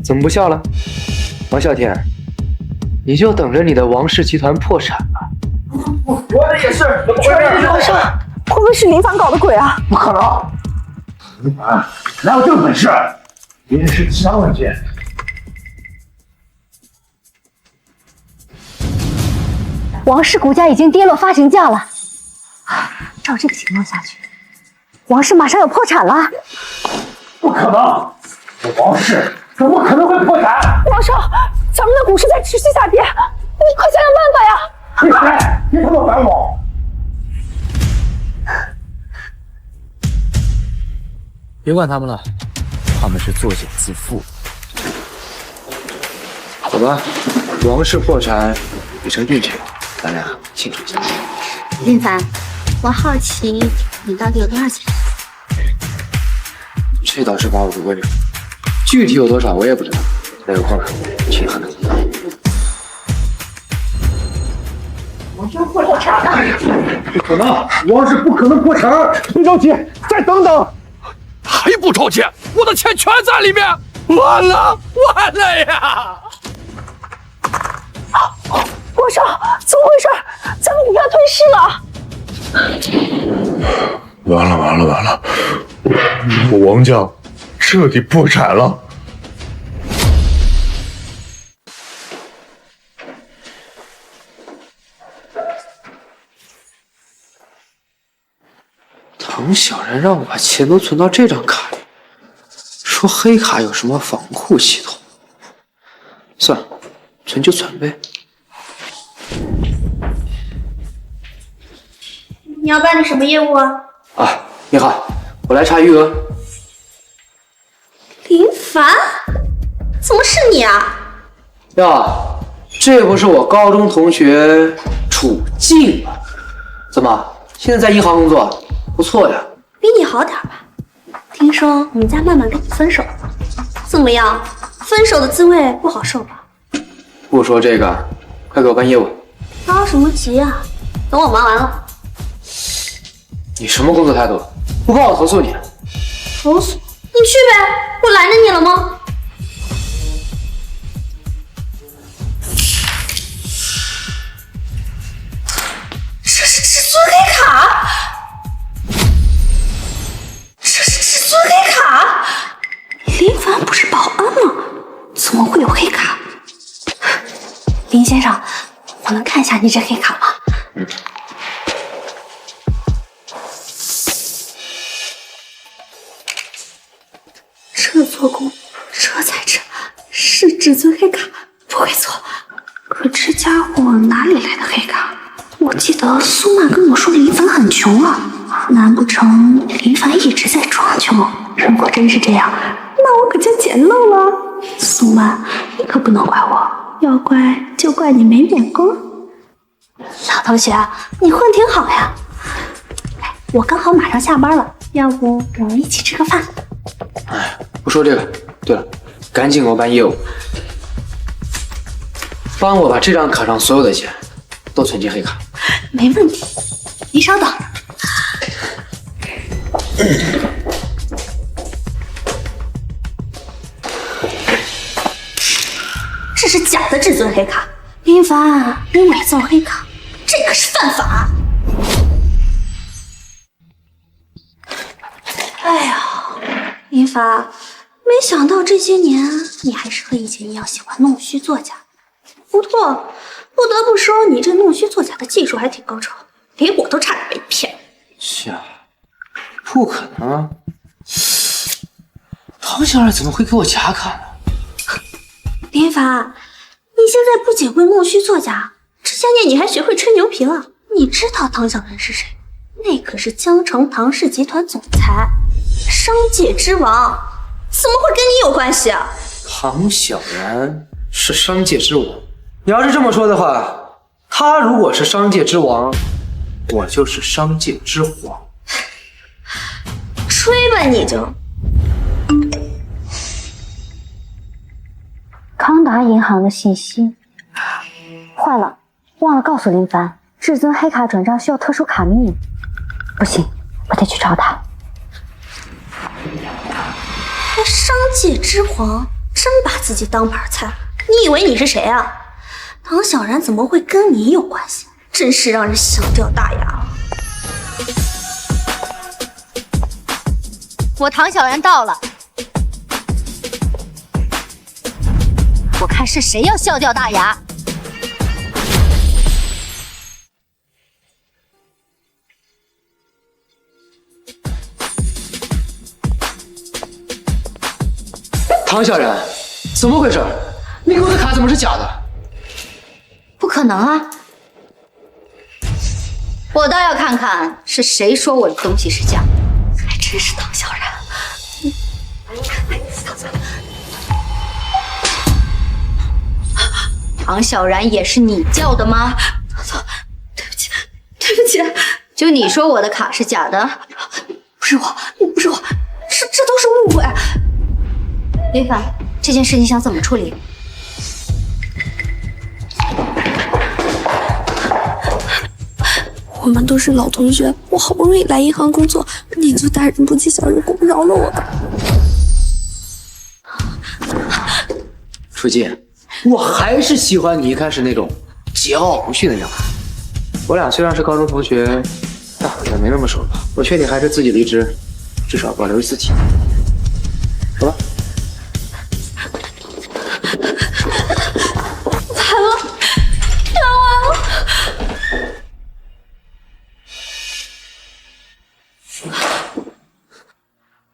怎么不笑了？王啸天，你就等着你的王氏集团破产吧。我的也是，怎么回事？王少，会不会是林凡搞的鬼啊？不可能，林凡哪有这本事？一定是其他问题。王氏股价已经跌落发行价了，照这个情况下去，王氏马上要破产了。不可能，我王氏怎么可能会破产？王少，咱们的股市在持续下跌，你快想想办法呀！林凡，别他妈烦我！别管他们了，他们是作茧自缚。走吧，王氏破产已成定局，咱俩庆祝一下。林凡，我好奇你到底有多少钱？这倒是把我给问住，具体有多少我也不知道。等有空了，请你喝杯。又破产了！不可能，王氏不可能破产！别着急，再等等。还不着急？我的钱全在里面！完了，完了呀！国少，怎么回事？咱们股票退市了！完了！我王家彻底破产了。唐小然让我把钱都存到这张卡里，说黑卡有什么防护系统。算了，存就存呗。你要办理什么业务啊？啊，你好，我来查余额。林凡，怎么是你啊？呀，这不是我高中同学楚静吗？怎么现在在银行工作？不错呀。比你好点吧？听说我们家曼曼跟你分手了，怎么样？分手的滋味不好受吧？不说这个，快给我办业务。着什么急啊？等我忙完了。你什么工作态度？不告我投诉你。投诉？你去呗，我拦着你了吗？这是至尊黑卡，这是至尊黑卡。林凡不是保安吗？怎么会有黑卡？林先生，我能看一下你这黑卡吗？这做工，这材质，是至尊黑卡，不会错。可这家伙哪里来的黑卡？我记得苏曼跟我说林凡很穷啊，难不成林凡一直在装穷？如果真是这样，那我可就捡漏了。苏曼，你可不能怪我，要怪就怪你没免工。老同学，你混挺好呀。哎，我刚好马上下班了，要不我们一起吃个饭？哎，不说这个。对了，赶紧给我办业务，帮我把这张卡上所有的钱都存进黑卡。没问题，你稍等。这是假的至尊黑卡，林凡，你伪造黑卡，这可是犯法。哎呀，林凡，没想到这些年你还是和以前一样喜欢弄虚作假。不过，不得不说，你这弄虚作假的技术还挺高超，连我都差点被骗。是啊，不可能啊！唐小二怎么会给我假卡呢？林凡，你现在不仅会弄虚作假，这些年你还学会吹牛皮了。你知道唐小然是谁？那可是江城唐氏集团总裁，商界之王，怎么会跟你有关系啊？唐小然是商界之王，你要是这么说的话，他如果是商界之王，我就是商界之皇。吹吧你就！康达银行的信息坏了，忘了告诉林凡，至尊黑卡转账需要特殊卡密。不行，我得去找他。那商界之皇真把自己当盘菜，你以为你是谁啊？唐小然怎么会跟你有关系？真是让人想掉大牙了。我唐小然到了，我看是谁要笑掉大牙。唐小然，怎么回事？你给我的卡怎么是假的？不可能啊！我倒要看看是谁说我的东西是假的。还真是唐小然。唐小然也是你叫的吗？对不起，对不起。就你说我的卡是假的？不是我，这都是误会。林凡，这件事你想怎么处理？我们都是老同学，我好不容易来银行工作，你就大人不计小人过，饶了我吧。楚静，我还是喜欢你一开始那种桀骜不驯的样子。我俩虽然是高中同学，但好像没那么熟了。我劝你还是自己离职，至少保留一丝体面。走吧。完了，完了！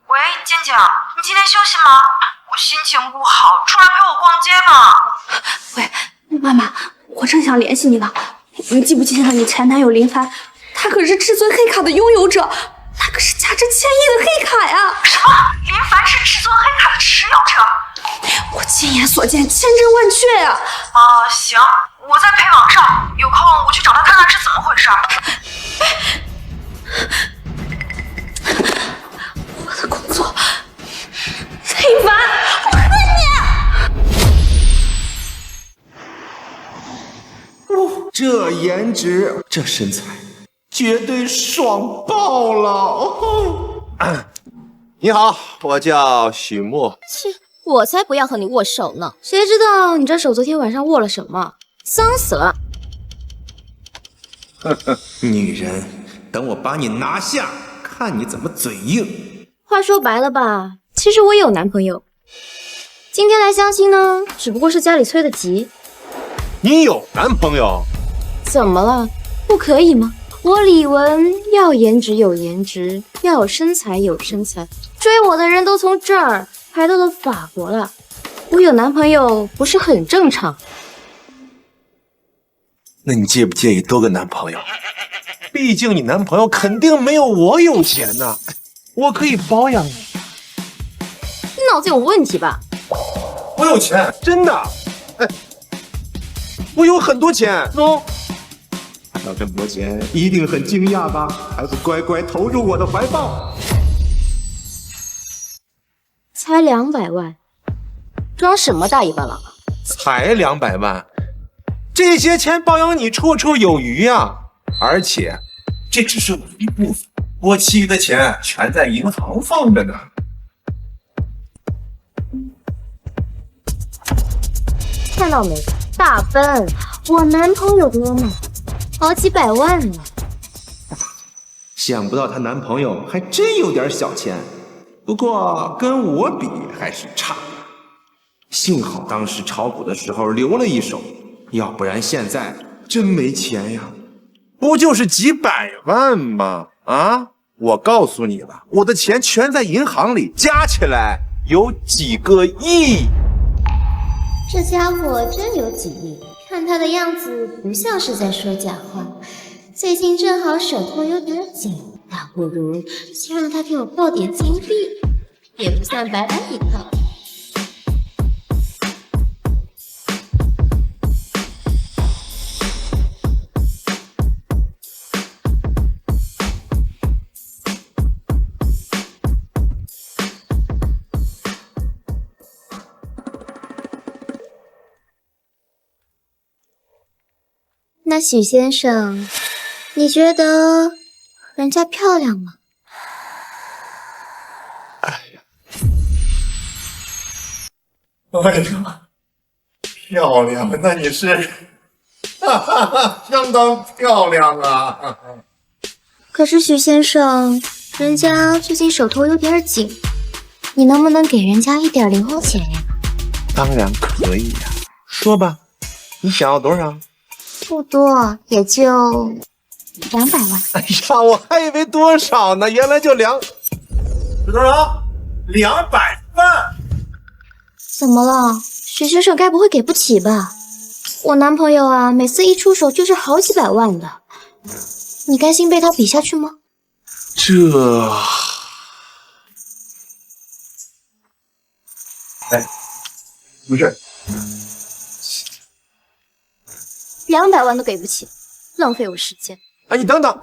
喂，静静，你今天休息吗？我心情不好，出来陪我逛街吧。喂，妈妈，我正想联系你呢。你记不记得你前男友林凡？他可是至尊黑卡的拥有者，那可是价值1000亿的黑卡呀！什么？林凡是至尊黑卡的持有者？我亲眼所见，千真万确呀！行，我在陪网上，有空我去找他看看是怎么回事。我的工作，林凡，我恨你！这颜值，这身材，绝对爽爆了！你好，我叫许墨。切，我才不要和你握手呢！谁知道你这手昨天晚上握了什么？脏死了！呵呵，女人，等我把你拿下，看你怎么嘴硬。话说白了吧，其实我也有男朋友。今天来相亲呢，只不过是家里催得急。你有男朋友？怎么了？不可以吗？我李玟要颜值有颜值，要有身材有身材，追我的人都从这儿排到了法国了。我有男朋友不是很正常？那你介不介意多个男朋友？毕竟你男朋友肯定没有我有钱呐，我可以包养你。你脑子有问题吧？我有钱，真的。哎，我有很多钱。喏，看到这么多钱，一定很惊讶吧？还不乖乖投入我的怀抱？才200万，装什么大尾巴狼？才200万，这些钱包养你绰绰有余呀！而且这只是我的一部分，我其余的钱全在银行放着呢。看到没？大奔，我男朋友多嘛，好几百万呢。想不到她男朋友还真有点小钱，不过跟我比还是差。幸好当时炒股的时候留了一手，要不然现在真没钱呀。不就是几百万吗？啊，我告诉你了，我的钱全在银行里，加起来有几个亿。这家伙真有几亿，看他的样子不像是在说假话。最近正好手头有点紧，倒不如先让他给我报点金币，也不算白来一趟。那许先生，你觉得人家漂亮吗？哎呀，漂亮，那你是相当漂亮啊。可是许先生，人家最近手头有点紧，你能不能给人家一点零花钱呀？当然可以呀，说吧，你想要多少？不多，也就200万。哎呀，我还以为多少呢，原来就是多少？200万？怎么了？许先生该不会给不起吧？我男朋友啊，每次一出手就是好几百万的，你甘心被他比下去吗？哎，不是。200万都给不起，浪费我时间。哎，你等等，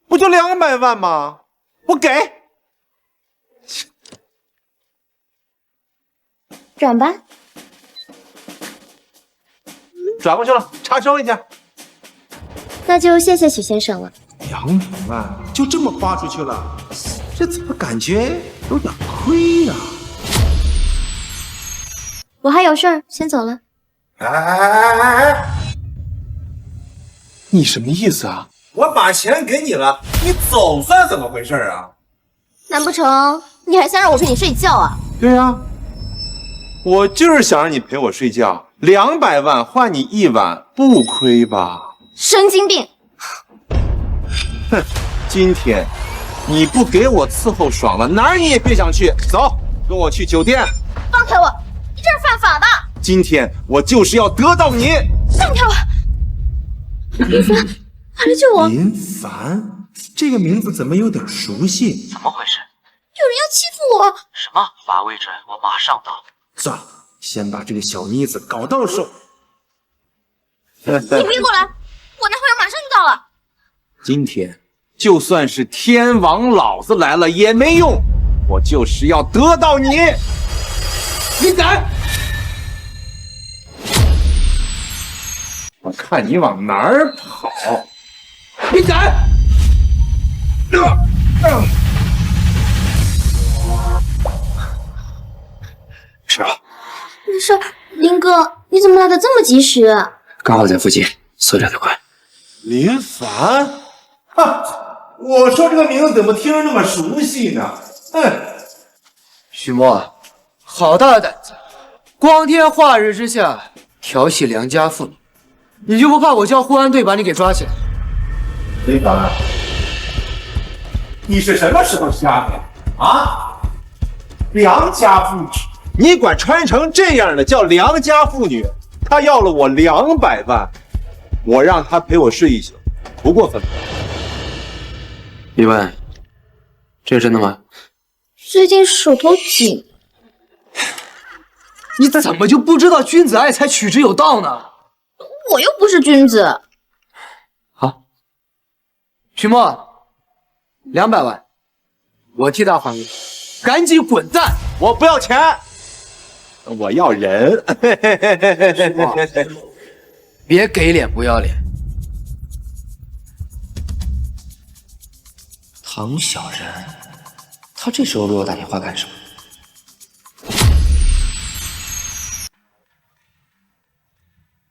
不就200万吗？我给。转吧。转过去了，查收一下。那就谢谢许先生了。200万就这么花出去了，这怎么感觉有点亏呀？我还有事儿，先走了。哎，你什么意思啊？我把钱给你了，你走算怎么回事啊？难不成你还想让我陪你睡觉啊？对呀，我就是想让你陪我睡觉，200万换你1晚，不亏吧？神经病！哼，今天你不给我伺候爽了，哪儿你也别想去。走，跟我去酒店。放开我！你这是犯法的！今天我就是要得到你。放开我！林凡，快来救我！林凡，这个名字怎么有点熟悉？怎么回事？有人要欺负我！什么？发位置，我马上到。算了，先把这个小妮子搞到手。你别过来，我男朋友马上就到了。今天就算是天王老子来了也没用，我就是要得到你。你敢！我看你往哪儿跑！你敢！是吧？没事，林哥，你怎么来的这么及时？刚好在附近，所以来得快。林凡，我说这个名字怎么听着那么熟悉呢？许墨，好大的胆子，光天化日之下调戏良家妇女，你就不怕我叫护安队把你给抓起来？林凡，你是什么时候瞎的啊？良家妇女，你管穿成这样的叫良家妇女？她要了我200万，我让她陪我睡一宿，不过分吧？李文，这是真的吗？最近手头紧。你怎么就不知道君子爱财，取之有道呢？我又不是君子。好，许墨，200万，我替他还给你，赶紧滚蛋！我不要钱，我要人。别给脸不要脸。唐小然，他这时候给我打电话干什么？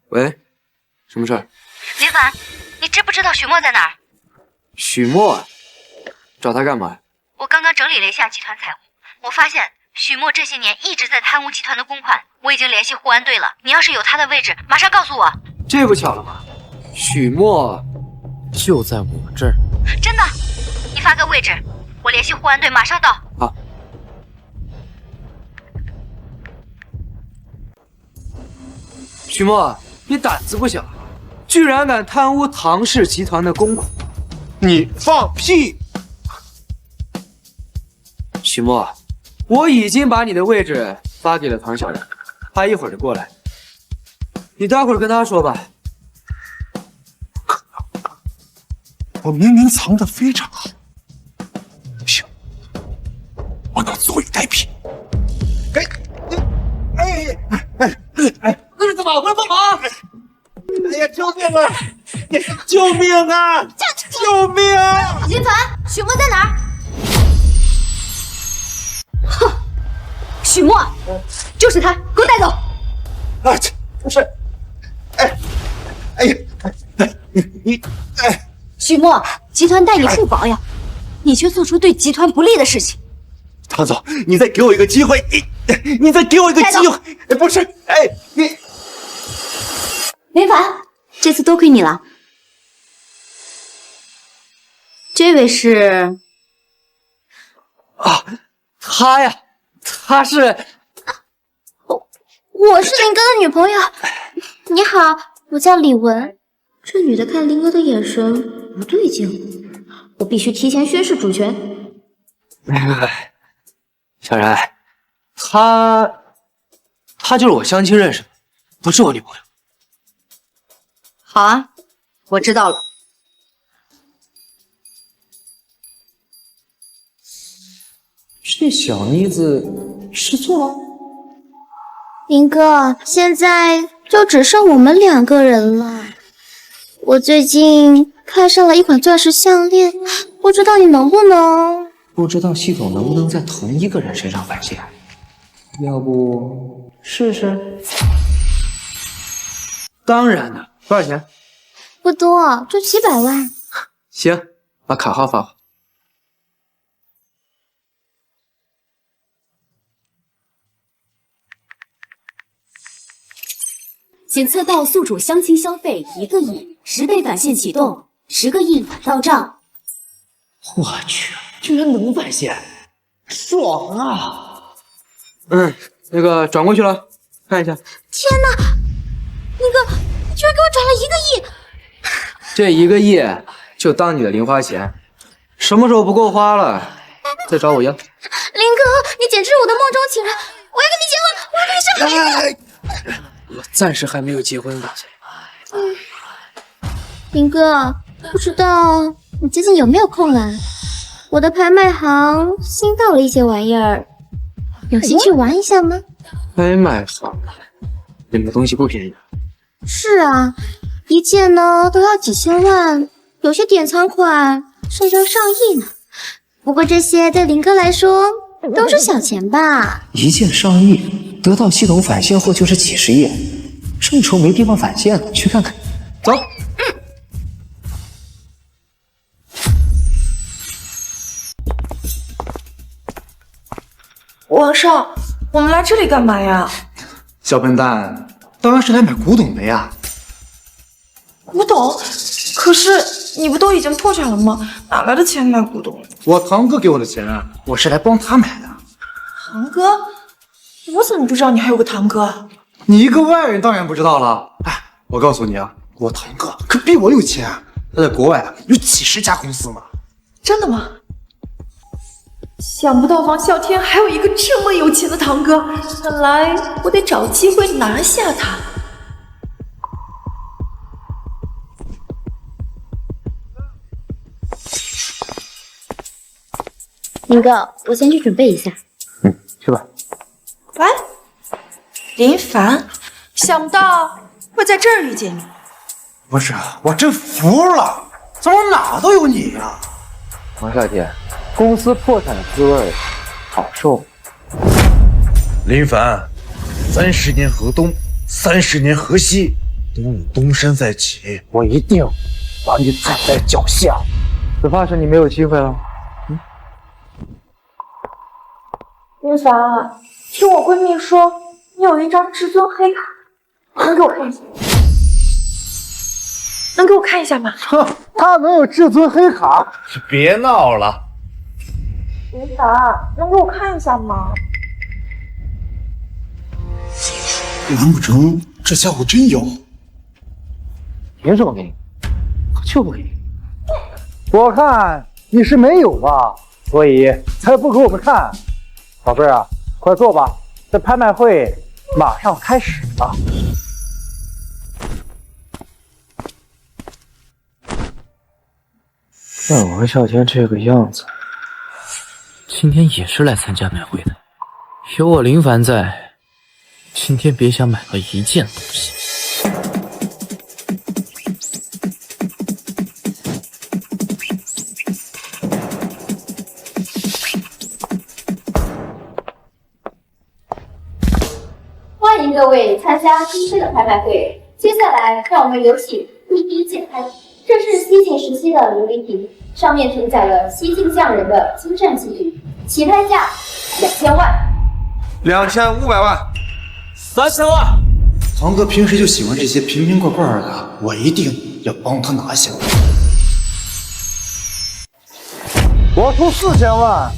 喂，什么事儿？林凡，你知不知道许墨在哪儿？许墨，找他干嘛？我刚刚整理了一下集团财务，我发现许墨这些年一直在贪污集团的公款，我已经联系护安队了。你要是有他的位置，马上告诉我。这不巧了吗？许墨就在我这儿。真的？你发个位置，我联系护安队，马上到。好。许墨，你胆子不小，居然敢贪污唐氏集团的公款！你放屁！许墨，我已经把你的位置发给了唐小然，他一会儿就过来。你待会儿跟他说吧。我明明藏得非常好，不行，我能坐以待毙。儿子们，快帮忙！哎呀，救命啊！救命啊！救命！林凡，许墨在哪儿？哼，许墨，就是他，给我带走！啊，这不是，哎呀，许墨，集团待你不薄呀，你却做出对集团不利的事情。唐总，你再给我一个机会，你再给我一个机会，不是，你。林凡，这次多亏你了。这位是啊，他呀，他是我是林哥的女朋友。你好，我叫李文。这女的看林哥的眼神不对劲，我必须提前宣誓主权。小然，他就是我相亲认识的，不是我女朋友。好啊，我知道了。这小妮子吃醋了？林哥，现在就只剩我们2个人了。我最近看上了一款钻石项链，不知道你能不能？不知道系统能不能在同一个人身上返现？要不试试？当然了，多少钱？不多，就几百万。行，把卡号发我。检测到宿主相亲消费1个亿，10倍返现启动，10个亿返到账。我去，居然能返现，爽啊！那个转过去了，看一下。天哪，那个你居然给我转了1个亿！这1个亿就当你的零花钱，什么时候不够花了，再找我要。林哥，你简直是我的梦中情人，我要跟你结婚，我要跟你生孩子。我暂时还没有结婚打算。林哥，不知道你最近有没有空啊？我的拍卖行新到了一些玩意儿，有兴趣玩一下吗？拍卖行，你们的东西不便宜。是啊，一件呢都要几千万，有些典藏款甚至上亿呢。不过这些对林哥来说都是小钱吧？一件上亿，得到系统返现后就是几十亿，正愁没地方返现呢。去看看，走。王少，我们来这里干嘛呀？小笨蛋，当然是来买古董的呀。古董？可是你不都已经破产了吗？哪来的钱买古董？我堂哥给我的钱，我是来帮他买的。堂哥？我怎么不知道你还有个堂哥？你一个外人当然不知道了。哎，我告诉你啊，我堂哥可比我有钱，他在国外有几10家公司呢。真的吗？想不到王啸天还有一个这么有钱的堂哥，看来我得找机会拿下他。林哥，我先去准备一下。去吧。喂，林凡，想不到会在这儿遇见你。不是，我真服了，怎么哪都有你呀？王啸天，公司破产的滋味好受。林凡，30年河东，30年河西，都有东山再起，我一定把你踩在脚下。只怕是你没有机会了。林凡，听我闺蜜说，你有一张至尊黑卡，能给我看一下？能给我看一下吗？哼，他能有至尊黑卡？别闹了。林凡，能给我看一下吗？难不成这家伙真有？凭什么给你？我就不给你。我看你是没有吧，所以才不给我们看。宝贝儿啊，快坐吧，这拍卖会马上开始了。看王啸天这个样子，今天也是来参加买会的。有我林凡在，今天别想买到一件东西。欢迎各位参加今天的拍卖会。接下来，让我们有请第一件拍品。这是西晋时期的琉璃瓶，上面承载了西晋匠人的精湛技艺，起拍价2000万。2500万，3000万。堂哥平时就喜欢这些瓶瓶罐罐的，我一定要帮他拿下。我出4000万。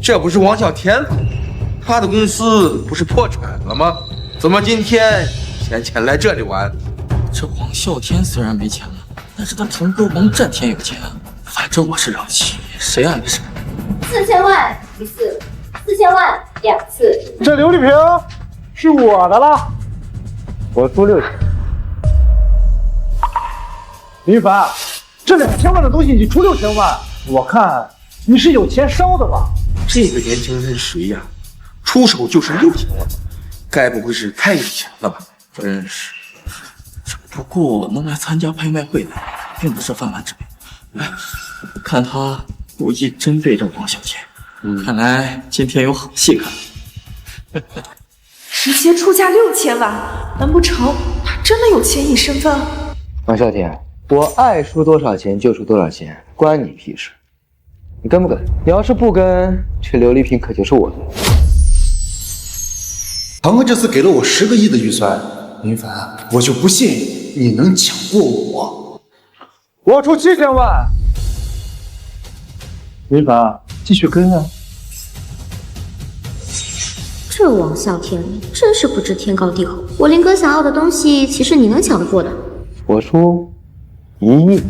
这不是王啸天吗？他的公司不是破产了吗？怎么今天钱来这里玩？这王啸天虽然没钱了，但是他堂哥王占天有钱。反正我是老七，谁也没事。 4000万1次，4000万2次。这琉璃瓶是我的了，我出6000。林凡，这2000万的东西你出6000万，我看你是有钱烧的吧？这个年轻人谁呀？出手就是6000万，该不会是太有钱了吧？真是。不过能来参加拍卖会的，并不是泛泛之辈。哎，看他故意针对着王小天，看来今天有好戏看。直接出价6000万，难不成他真的有千亿身份？王啸天，我爱出多少钱就出多少钱，关你屁事！你跟不跟？你要是不跟，这琉璃瓶可就是我的。堂哥这次给了我10个亿的预算，林凡，我就不信你能抢过我。我出7000万。林凡，继续跟啊！这王啸天真是不知天高地厚。我林哥想要的东西，岂是你能抢得过的？我出1亿。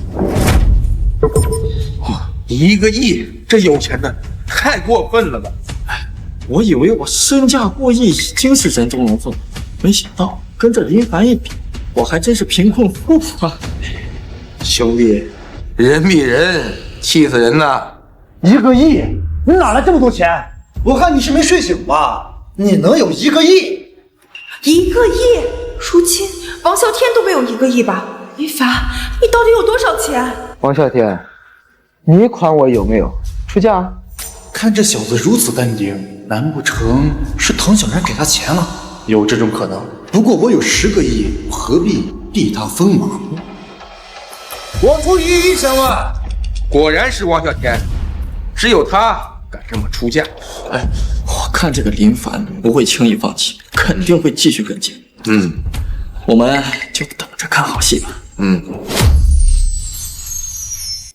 1个亿，这有钱的太过分了吧！哎，我以为我身价过亿已经是人中龙凤，没想到跟这林凡一比，我还真是贫困户啊！兄弟，人比人，气死人呐！1个亿，你哪来这么多钱？我看你是没睡醒吧？你能有1个亿？1个亿？如今王啸天都没有1个亿吧？林凡，你到底有多少钱？王啸天，你管我有没有？出价？看这小子如此淡定，难不成是唐小然给他钱了？有这种可能。不过我有10个亿，何必替他分忙？我出1亿1000万。果然是王啸天，只有他敢这么出价。哎，我看这个林凡不会轻易放弃，肯定会继续跟进。我们就等着看好戏吧。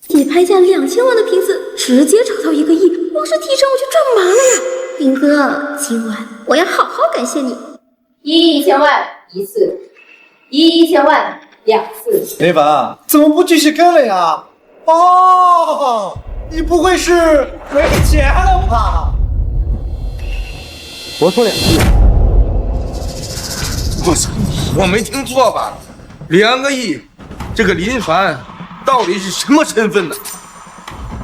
底拍价2000万的瓶子，直接炒到1个亿，光是提成我就赚麻了呀！林哥，今晚我要好好感谢你。1亿1000万1次，1亿1000万2次。林凡，怎么不继续跟了呀？哦，你不会是没钱了吧？我出2亿。我操，我没听错吧？2个亿，这个林凡到底是什么身份呢？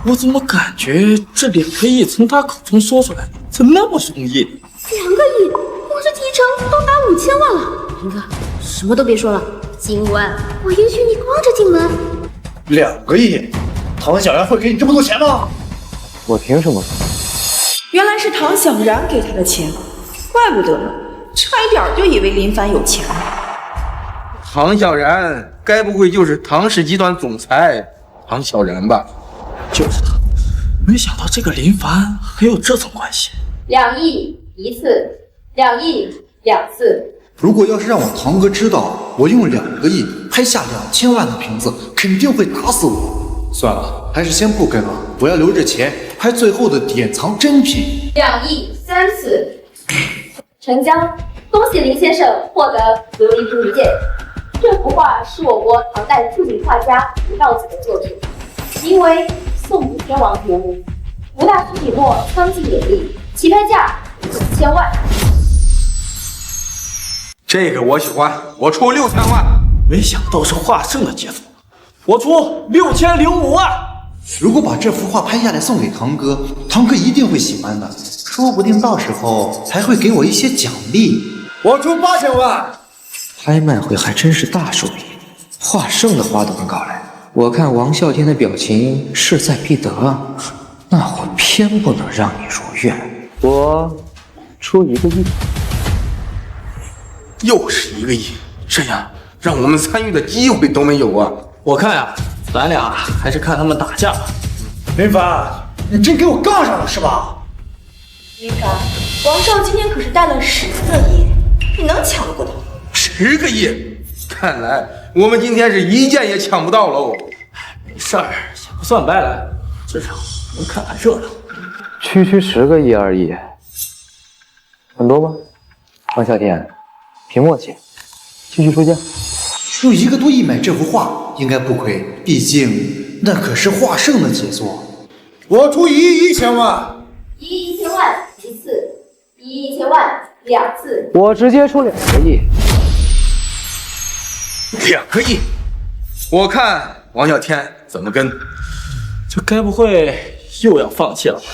我怎么感觉这2个亿从他口中说出来怎么那么容易？ 2个亿，光是提成都达5000万了。林哥，什么都别说了，今晚我允许你光着进门。2个亿，唐小然会给你这么多钱吗？我凭什么说？原来是唐小然给他的钱，怪不得呢，差一点就以为林凡有钱了。唐小然该不会就是唐氏集团总裁唐小然吧？就是他，没想到这个林凡还有这层关系。 2亿1次，2亿2次。如果要是让我堂哥知道我用2个亿拍下2000万的瓶子，肯定会打死我。算了，还是先不跟了，我要留着钱拍最后的典藏珍品。 2亿3次，成交！恭喜林先生获得琉璃瓶1件。这幅画是我国唐代著名画家吴道子的作品，名为《宋古天王图》。吴大师笔墨苍劲有力，起拍价5000万。这个我喜欢，我出6000万。没想到是华圣的杰作，我出6005万。如果把这幅画拍下来送给堂哥，堂哥一定会喜欢的，说不定到时候还会给我一些奖励。我出8000万。拍卖会还真是大手笔，华圣的花都能搞来。我看王啸天的表情势在必得，那我偏不能让你如愿。我出1个亿。又是1个亿，这样让我们参与的机会都没有啊！我看呀，咱俩还是看他们打架吧。林凡，你真给我杠上了是吧？林凡，王少今天可是带了10个亿，你能抢得过他？10个亿，看来我们今天是一件也抢不到喽。没事儿，也不算白来，至少能看看热闹。区10个亿而已，很多吗？王啸天，凭默契，继续出价。用1个多亿买这幅画应该不亏，毕竟那可是华圣的杰作。我出1亿1000万。 1亿1000万1次，1亿1000万2次。我直接出2个亿。 2个亿，我看王啸天怎么跟？这该不会又要放弃了吧？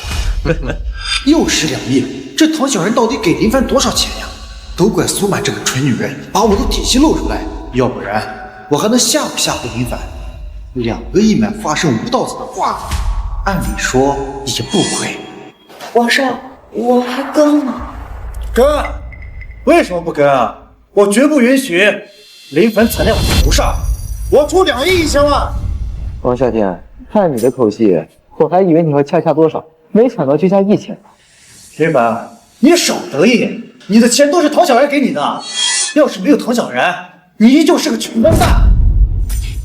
又是2亿，这唐小人到底给林凡多少钱呀？都怪苏曼这个蠢女人把我的底细露出来，要不然我还能吓唬吓唬林凡。2个亿买发生无道子的话，按理说也不亏。王少，我还跟吗？跟？为什么不跟啊？我绝不允许林凡踩在我头上。我出2亿1000万。王啸天，看你的口气，我还以为你会恰多少，没想到就差1000。林凡，你少得意，你的钱都是唐小然给你的，要是没有唐小然，你依旧是个穷光蛋。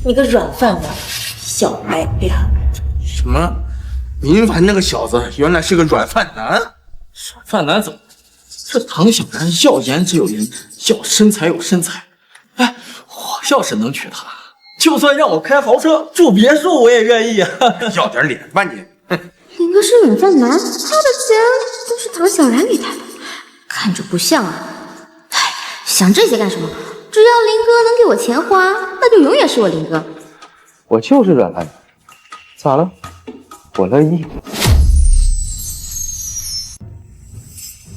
你个软饭碗，小白脸！什么？林凡那个小子原来是个软饭男？软饭男怎么？这唐小然要颜值有颜值，要身材有身材。哎，我要是能娶她，就算让我开豪车住别墅，我也愿意啊！要点脸吧你！林哥是软饭男，他的钱都是唐小然给他的，看着不像啊。哎，想这些干什么？只要林哥能给我钱花，那就永远是我林哥。我就是软饭男，咋了？我乐意。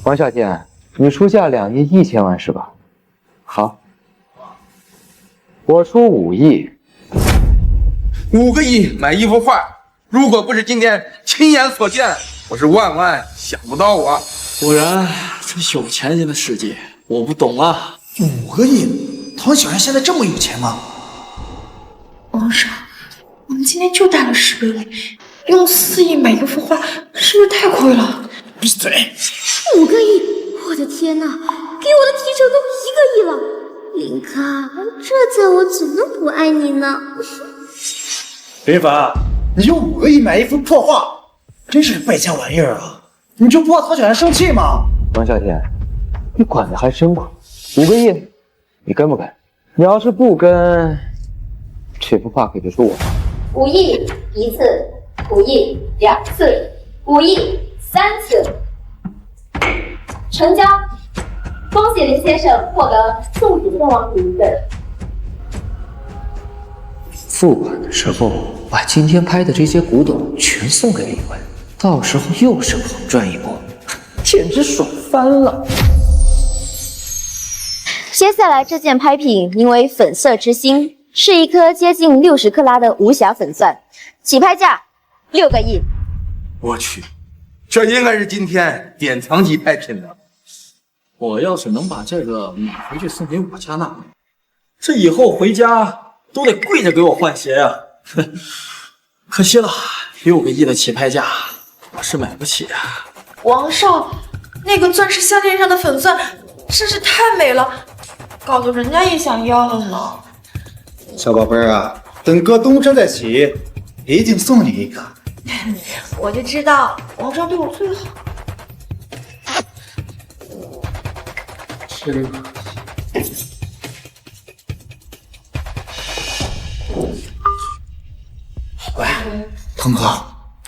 王啸天，你出价2亿1000万是吧？好，我出5亿。5个亿买一幅画，如果不是今天亲眼所见，我是万想不到啊！果然，这有钱人的世界我不懂啊。5个亿，唐小然现在这么有钱吗？王少，我们今天就带了10个亿，用4亿买一幅画，是不是太亏了？闭嘴！5个亿，我的天哪，给我的提成都1个亿了。林哥，这下我怎能不爱你呢？林凡，你用5个亿买一幅破画，真是败家玩意儿啊！你就不怕唐小然生气吗？王啸天，你管的还真快。5个亿，你跟不跟？你要是不跟，这幅画可就是我的。 5亿1次，5亿2次，5亿3次，成交！恭喜林先生获得送主送王子1个。付款的时候把今天拍的这些古董全送给李文，到时候又是狂赚一波，简直爽翻了。接下来这件拍品名为粉色之星，是一颗接近60克拉的无瑕粉钻，起拍价6个亿。我去，这应该是今天典藏级拍品了。我要是能把这个买回去送给我家那，这以后回家都得跪着给我换鞋啊！可惜了，6个亿的起拍价我是买不起啊。王少，那个钻石项链上的粉钻真是太美了，搞得人家也想要了呢。小宝贝儿啊，等哥东山再起，一定送你一个。我就知道王少对我最好。是。喂，腾哥，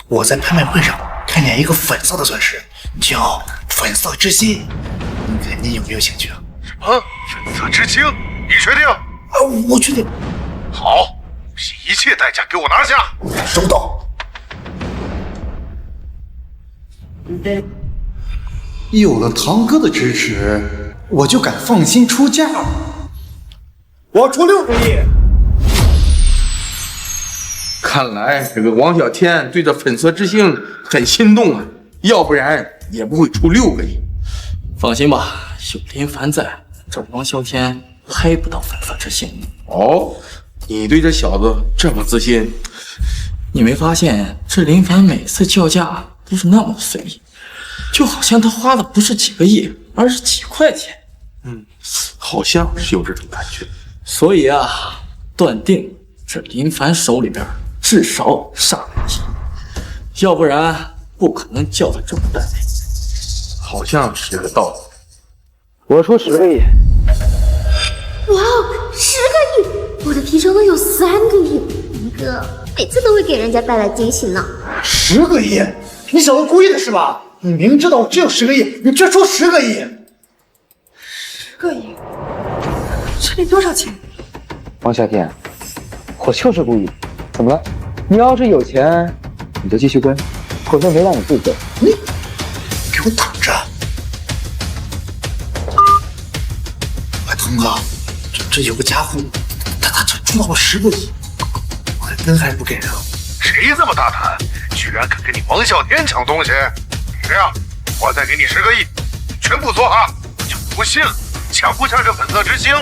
我在拍卖会上看见一个粉色的钻石，叫粉色之心，你有没有兴趣啊？什么粉色之星？你确定？我确定。好，以一切代价给我拿下。收到。有了堂哥的支持，我就敢放心出价了。我出6个亿。看来这个王小天对这粉色之星很心动啊，要不然也不会出6个亿。放心吧，有林凡在，这王啸天拍不到粉色之星。哦，你对这小子这么自信？你没发现这林凡每次叫价都是那么随意，就好像他花的不是几个亿，而是几块钱。好像是有这种感觉。所以啊，断定这林凡手里边至少上了亿，要不然不可能叫他这么单位。好像是个道理。我出10个亿。哇哦，10个亿！我的提成都有3个亿，林哥每次都会给人家带来惊喜呢。10个亿？你小子故意的是吧？你明知道我只有10个亿，你却出10个亿。10个亿？这里多少钱？王啸天，我就是故意。怎么了？你要是有钱，你就继续跟，否则没让你自责。你给我等着！腾哥，这有个家伙，他出到了10个亿，我跟还是不给啊？谁这么大胆，居然敢跟你王啸天抢东西？这样，我再给你10个亿，全部做哈！我就不信了，抢不下这粉色之星。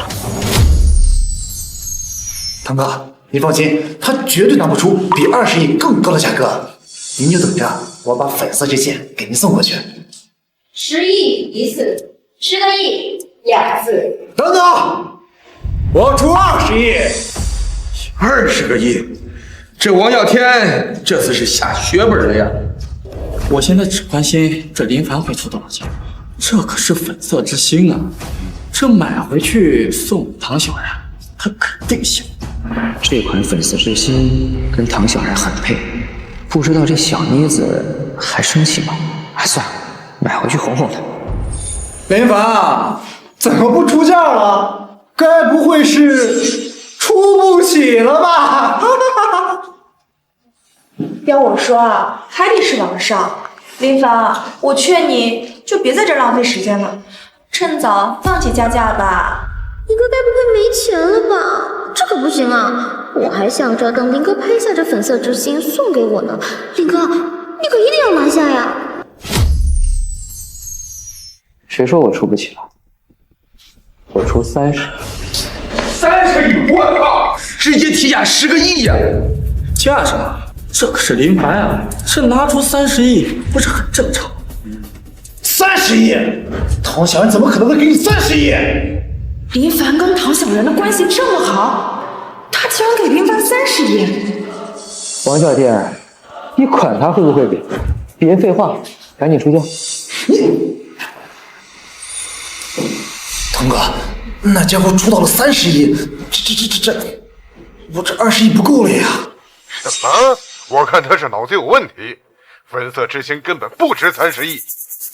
腾哥，你放心，他绝对拿不出比20亿更高的价格。您就等着，我把粉色之星给您送过去。10亿1次，10个亿2次。等等，我出20亿，20个亿，这王啸天这次是下血本了呀！我现在只关心这林凡会出多少钱，这可是粉色之星啊！这买回去送唐小然，他肯定行。这款粉色之星跟唐小然很配，不知道这小妮子还生气吗？哎，算了，买回去哄哄她。林凡怎么不出价了？该不会是出不起了吧？要我说啊，还得是王少。林凡，我劝你就别在这浪费时间了，趁早放弃加价吧。林哥该不会没钱了吧？这可不行啊！我还想着等林哥拍下这粉色之星送给我呢。林哥，你可一定要拿下呀！谁说我出不起了？我出30亿。30亿！我靠，直接提价10个亿呀！价什么？这可是林凡啊，这拿出30亿不是很正常？30亿？唐小然怎么可能会给你30亿？林凡跟唐小然的关系这么好，他竟然给林凡30亿！王啸天，你管他会不会给？别废话，赶紧出价！腾哥，那家伙出到了30亿，这，我这20亿不够了呀！什么？我看他是脑子有问题，粉色之星根本不值30亿。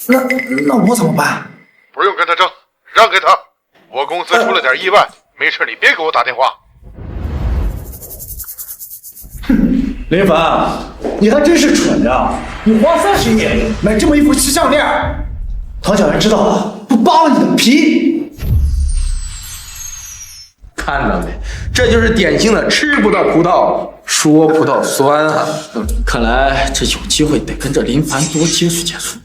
那我怎么办？不用跟他争，让给他。我公司出了点意外，没事你别给我打电话。林凡，你还真是蠢呀！你花30亿买这么一副细项链，唐小然知道了，不扒了你的皮！看到没？这就是典型的吃不到葡萄说葡萄酸啊！看来这有机会得跟这林凡多接触接触，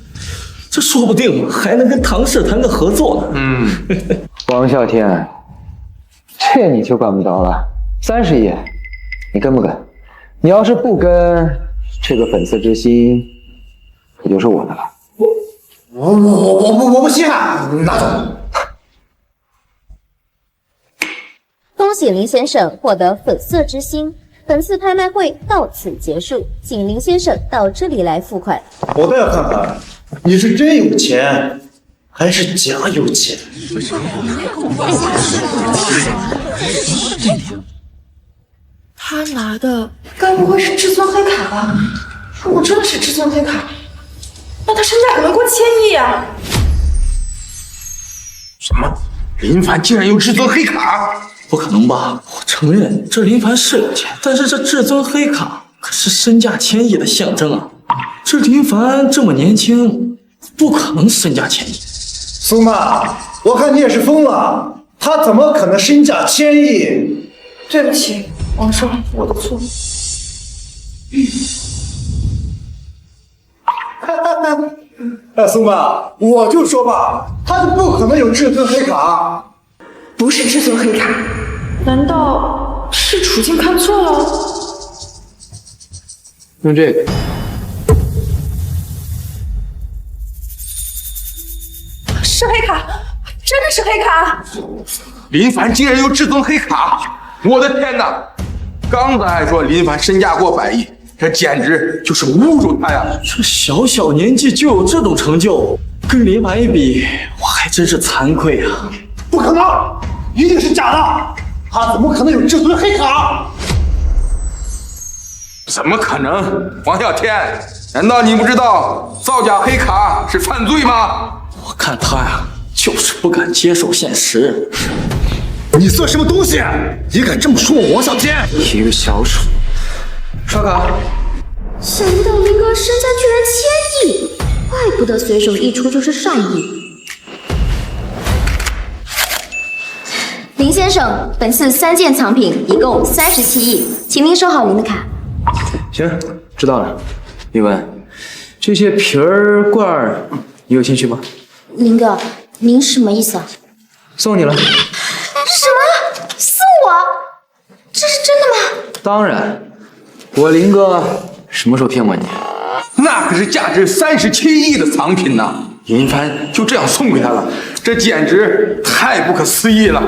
这说不定还能跟唐氏谈个合作呢。王啸天，这你就管不着了。30亿，你跟不跟？你要是不跟，这个粉色之星可就是我的了。我不信，拿走。恭喜林先生获得粉色之星，本次拍卖会到此结束，请林先生到这里来付款。我倒要看看你是真有钱还是假有钱。他拿的该不会是至尊黑卡吧？如果真的是至尊黑卡，那他身价可能过1000亿啊！什么？林凡竟然有至尊黑卡？不可能吧！我承认这林凡是有钱，但是这至尊黑卡可是身价1000亿的象征啊！这林凡这么年轻，不可能身价1000亿。苏娜，我看你也是疯了，他怎么可能身价1000亿？对不起，王少，我的错。苏娜，我就说吧，他就不可能有至尊黑卡。不是至尊黑卡，难道是处境看错了？用这个。是黑卡，真的是黑卡！林凡竟然有至尊黑卡！我的天哪！刚才还说林凡身价过100亿，这简直就是侮辱他呀！这小小年纪就有这种成就，跟林凡一比，我还真是惭愧啊！不可能，一定是假的！他怎么可能有至尊黑卡？怎么可能？王啸天，难道你不知道造假黑卡是犯罪吗？我看他呀，就是不敢接受现实。你算什么东西？也敢这么说我王啸天？一个小丑！刷卡。想不到林哥身价居然1000亿，怪不得随手一出就是上亿。林先生，本次3件藏品一共37亿，请您收好您的卡。行，知道了。李文，这些瓶儿罐儿，你有兴趣吗？林哥，您什么意思啊？送你了。什么？送我？这是真的吗？当然，我林哥什么时候骗过你？那可是价值37亿的藏品呐！林凡就这样送给他了，这简直太不可思议了。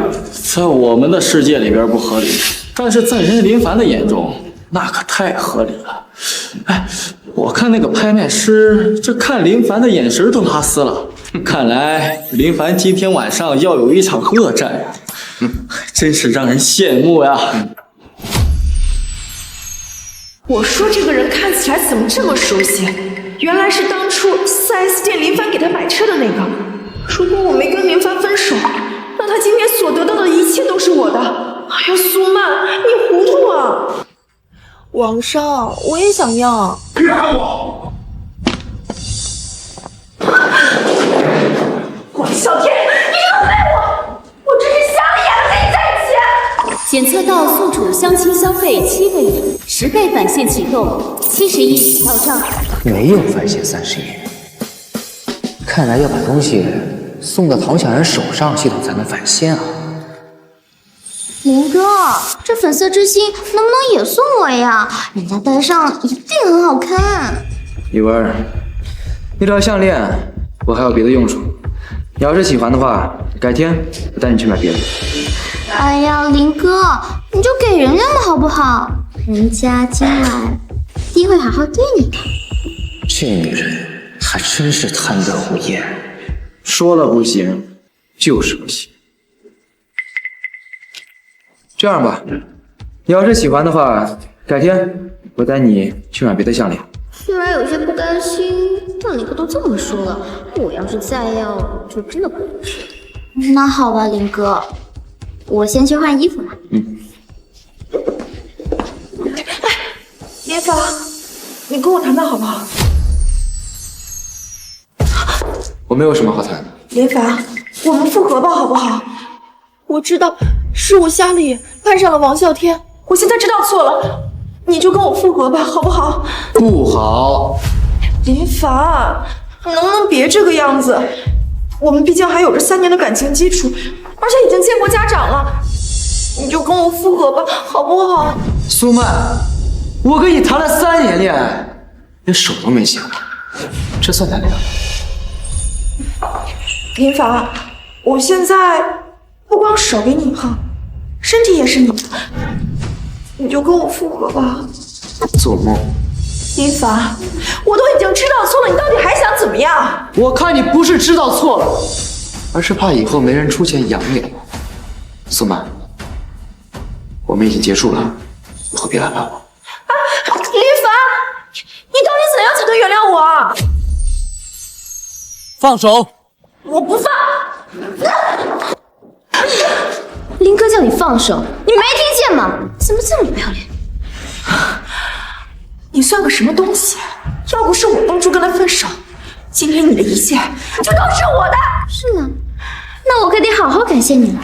在我们的世界里边不合理，但是在人家林凡的眼中，那可太合理了。哎，我看那个拍卖师，这看林凡的眼神都拉丝了。看来林凡今天晚上要有一场恶战呀，真是让人羡慕呀。我说这个人看起来怎么这么熟悉？原来是当初 4S 店林凡给他买车的那个。如果我没跟林凡分手，那他今天所得到的一切都是我的。哎呀，苏曼，你糊涂啊！王少，我也想要。别喊我！王啸天，你冷待我！我真是瞎了眼了，跟你在一起！检测到宿主相亲消费7个亿，10倍返现启动，70亿已到账。没有返现30亿，看来要把东西送到唐小然手上，系统才能返现啊。林哥，这粉色之星能不能也送我呀？人家戴上一定很好看。李文，那条项链我还有别的用处，你要是喜欢的话，改天我带你去买别的。哎呀，林哥，你就给人家嘛好不好？人家今晚一定会好好对你的。这女人还真是贪得无厌，说了不行就是不行。这样吧，你要是喜欢的话，改天我带你去买别的项链。虽然有些不甘心，但林哥都这么说了，我要是再要，就真的不能吃。那好吧，林哥，我先去换衣服了。林凡，你跟我谈谈好不好？我没有什么好谈的。林凡，我们复合吧，好不好？我知道是我瞎了眼，看上了王啸天，我现在知道错了，你就跟我复合吧，好不好？不好。林凡，你能不能别这个样子？我们毕竟还有着3年的感情基础，而且已经见过家长了，你就跟我复合吧，好不好？苏曼，我跟你谈了3年恋爱，连手都没牵过，这算谈恋爱？林凡，我现在不光手给你碰，身体也是你的，你就跟我复合吧。做梦！林凡，我都已经知道错了，你到底还想怎么样？我看你不是知道错了，而是怕以后没人出钱养你了。苏曼，我们已经结束了，以后别来烦我。林凡，你到底怎样才能原谅我啊？放手！我不放！林哥叫你放手，你没听见吗？怎么这么不要脸？你算个什么东西？要不是我当初跟他分手，今天你的一切就都是我的。是吗？那我可得好好感谢你了。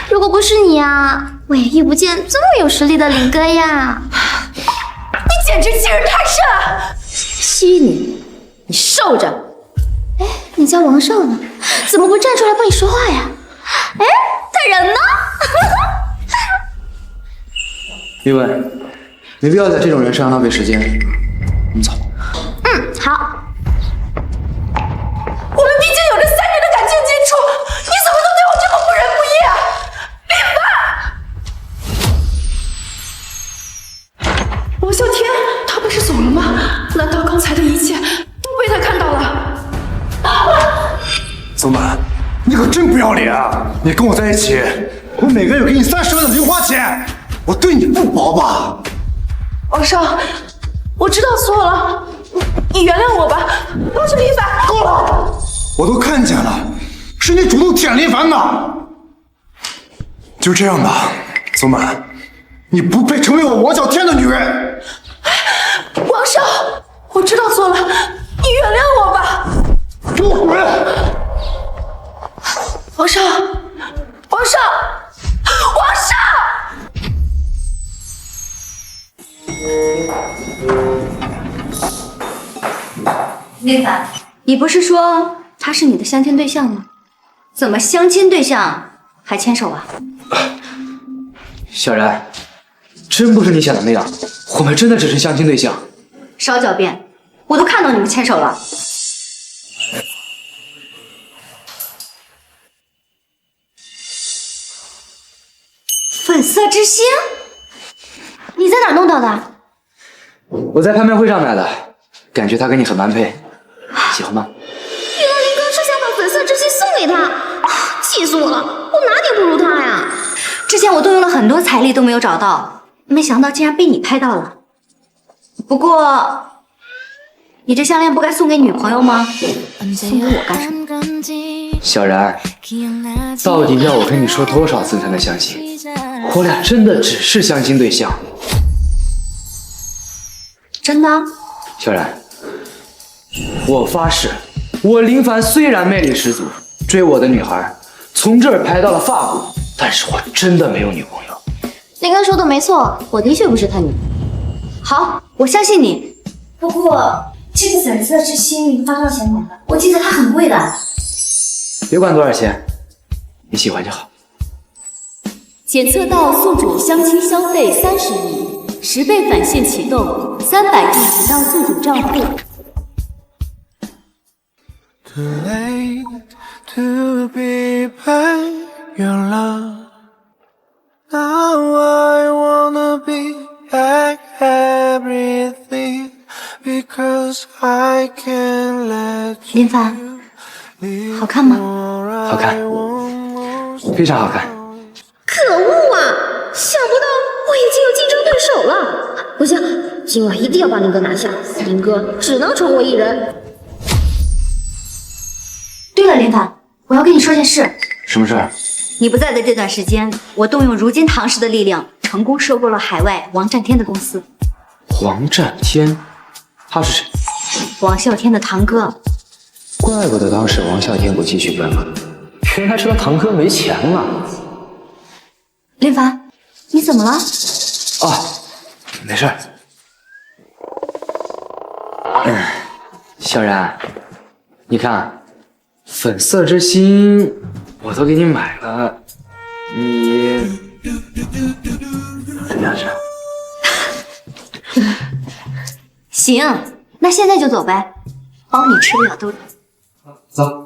如果不是你啊，我也遇不见这么有实力的林哥呀。你简直欺人太甚了！欺你？你受着！哎，你叫王少呢？怎么不站出来帮你说话呀？哎，他人呢？李文，没必要在这种人身上浪费时间，我们走。好。我们毕竟有着3年的感情基础，你怎么能对我这么不仁不义啊？林凡，王啸天，他不是走了吗？难道刚才的一切都被他看到了？苏曼，你可真不要脸啊！你跟我在一起，我每个月给你30万的零花钱，我对你不薄吧？王少，我知道错了，你原谅我吧。都是林凡，够了！我都看见了，是你主动舔林凡的。就这样吧，苏曼，你不配成为我王啸天的女人。王少，我知道错了，你原谅我吧。给我滚！王少，王少，林凡，你不是说他是你的相亲对象吗？怎么相亲对象还牵手啊？小然，真不是你想的那样，我们真的只是相亲对象。少狡辩，我都看到你们牵手了。粉色之星，你在哪儿弄到的？我在拍卖会上买的，感觉它跟你很般配，喜欢吗？原来林哥是想把粉色之星送给他，气死我了！我哪点不如他呀？之前我动用了很多财力都没有找到，没想到竟然被你拍到了。不过，你这项链不该送给女朋友吗？送给我干什么？小然，到底要我跟你说多少次才能相信？我俩真的只是相亲对象。真的？小然，我发誓，我林凡虽然魅力十足，追我的女孩从这儿排到了法国，但是我真的没有女朋友。林哥说的没错，我的确不是他女。好，我相信你。不过这个粉色之星你花多少钱买的？我记得它很贵的。别管多少钱，你喜欢就好。检测到宿主相亲消费30亿，10倍返现启动，300亿移到宿主账户。Too late to be back your love. Now I wanna be back everything because I can't let 林凡，好看吗？好看，非常好看。可恶啊！想不到我已经有竞争对手了。不行，今晚一定要把林哥拿下。林哥只能宠我一人。对了，林凡，我要跟你说件事。什么事儿？你不在的这段时间，我动用如今唐氏的力量，成功收购了海外王占天的公司。王占天，他是谁？王啸天的堂哥。怪不得当时王啸天不继续跟了，原来是他堂哥没钱了。林凡，你怎么了？啊，没事儿。小然，你看，粉色之星我都给你买了，你怎么样是？行，那现在就走呗，包你吃不了兜着。走。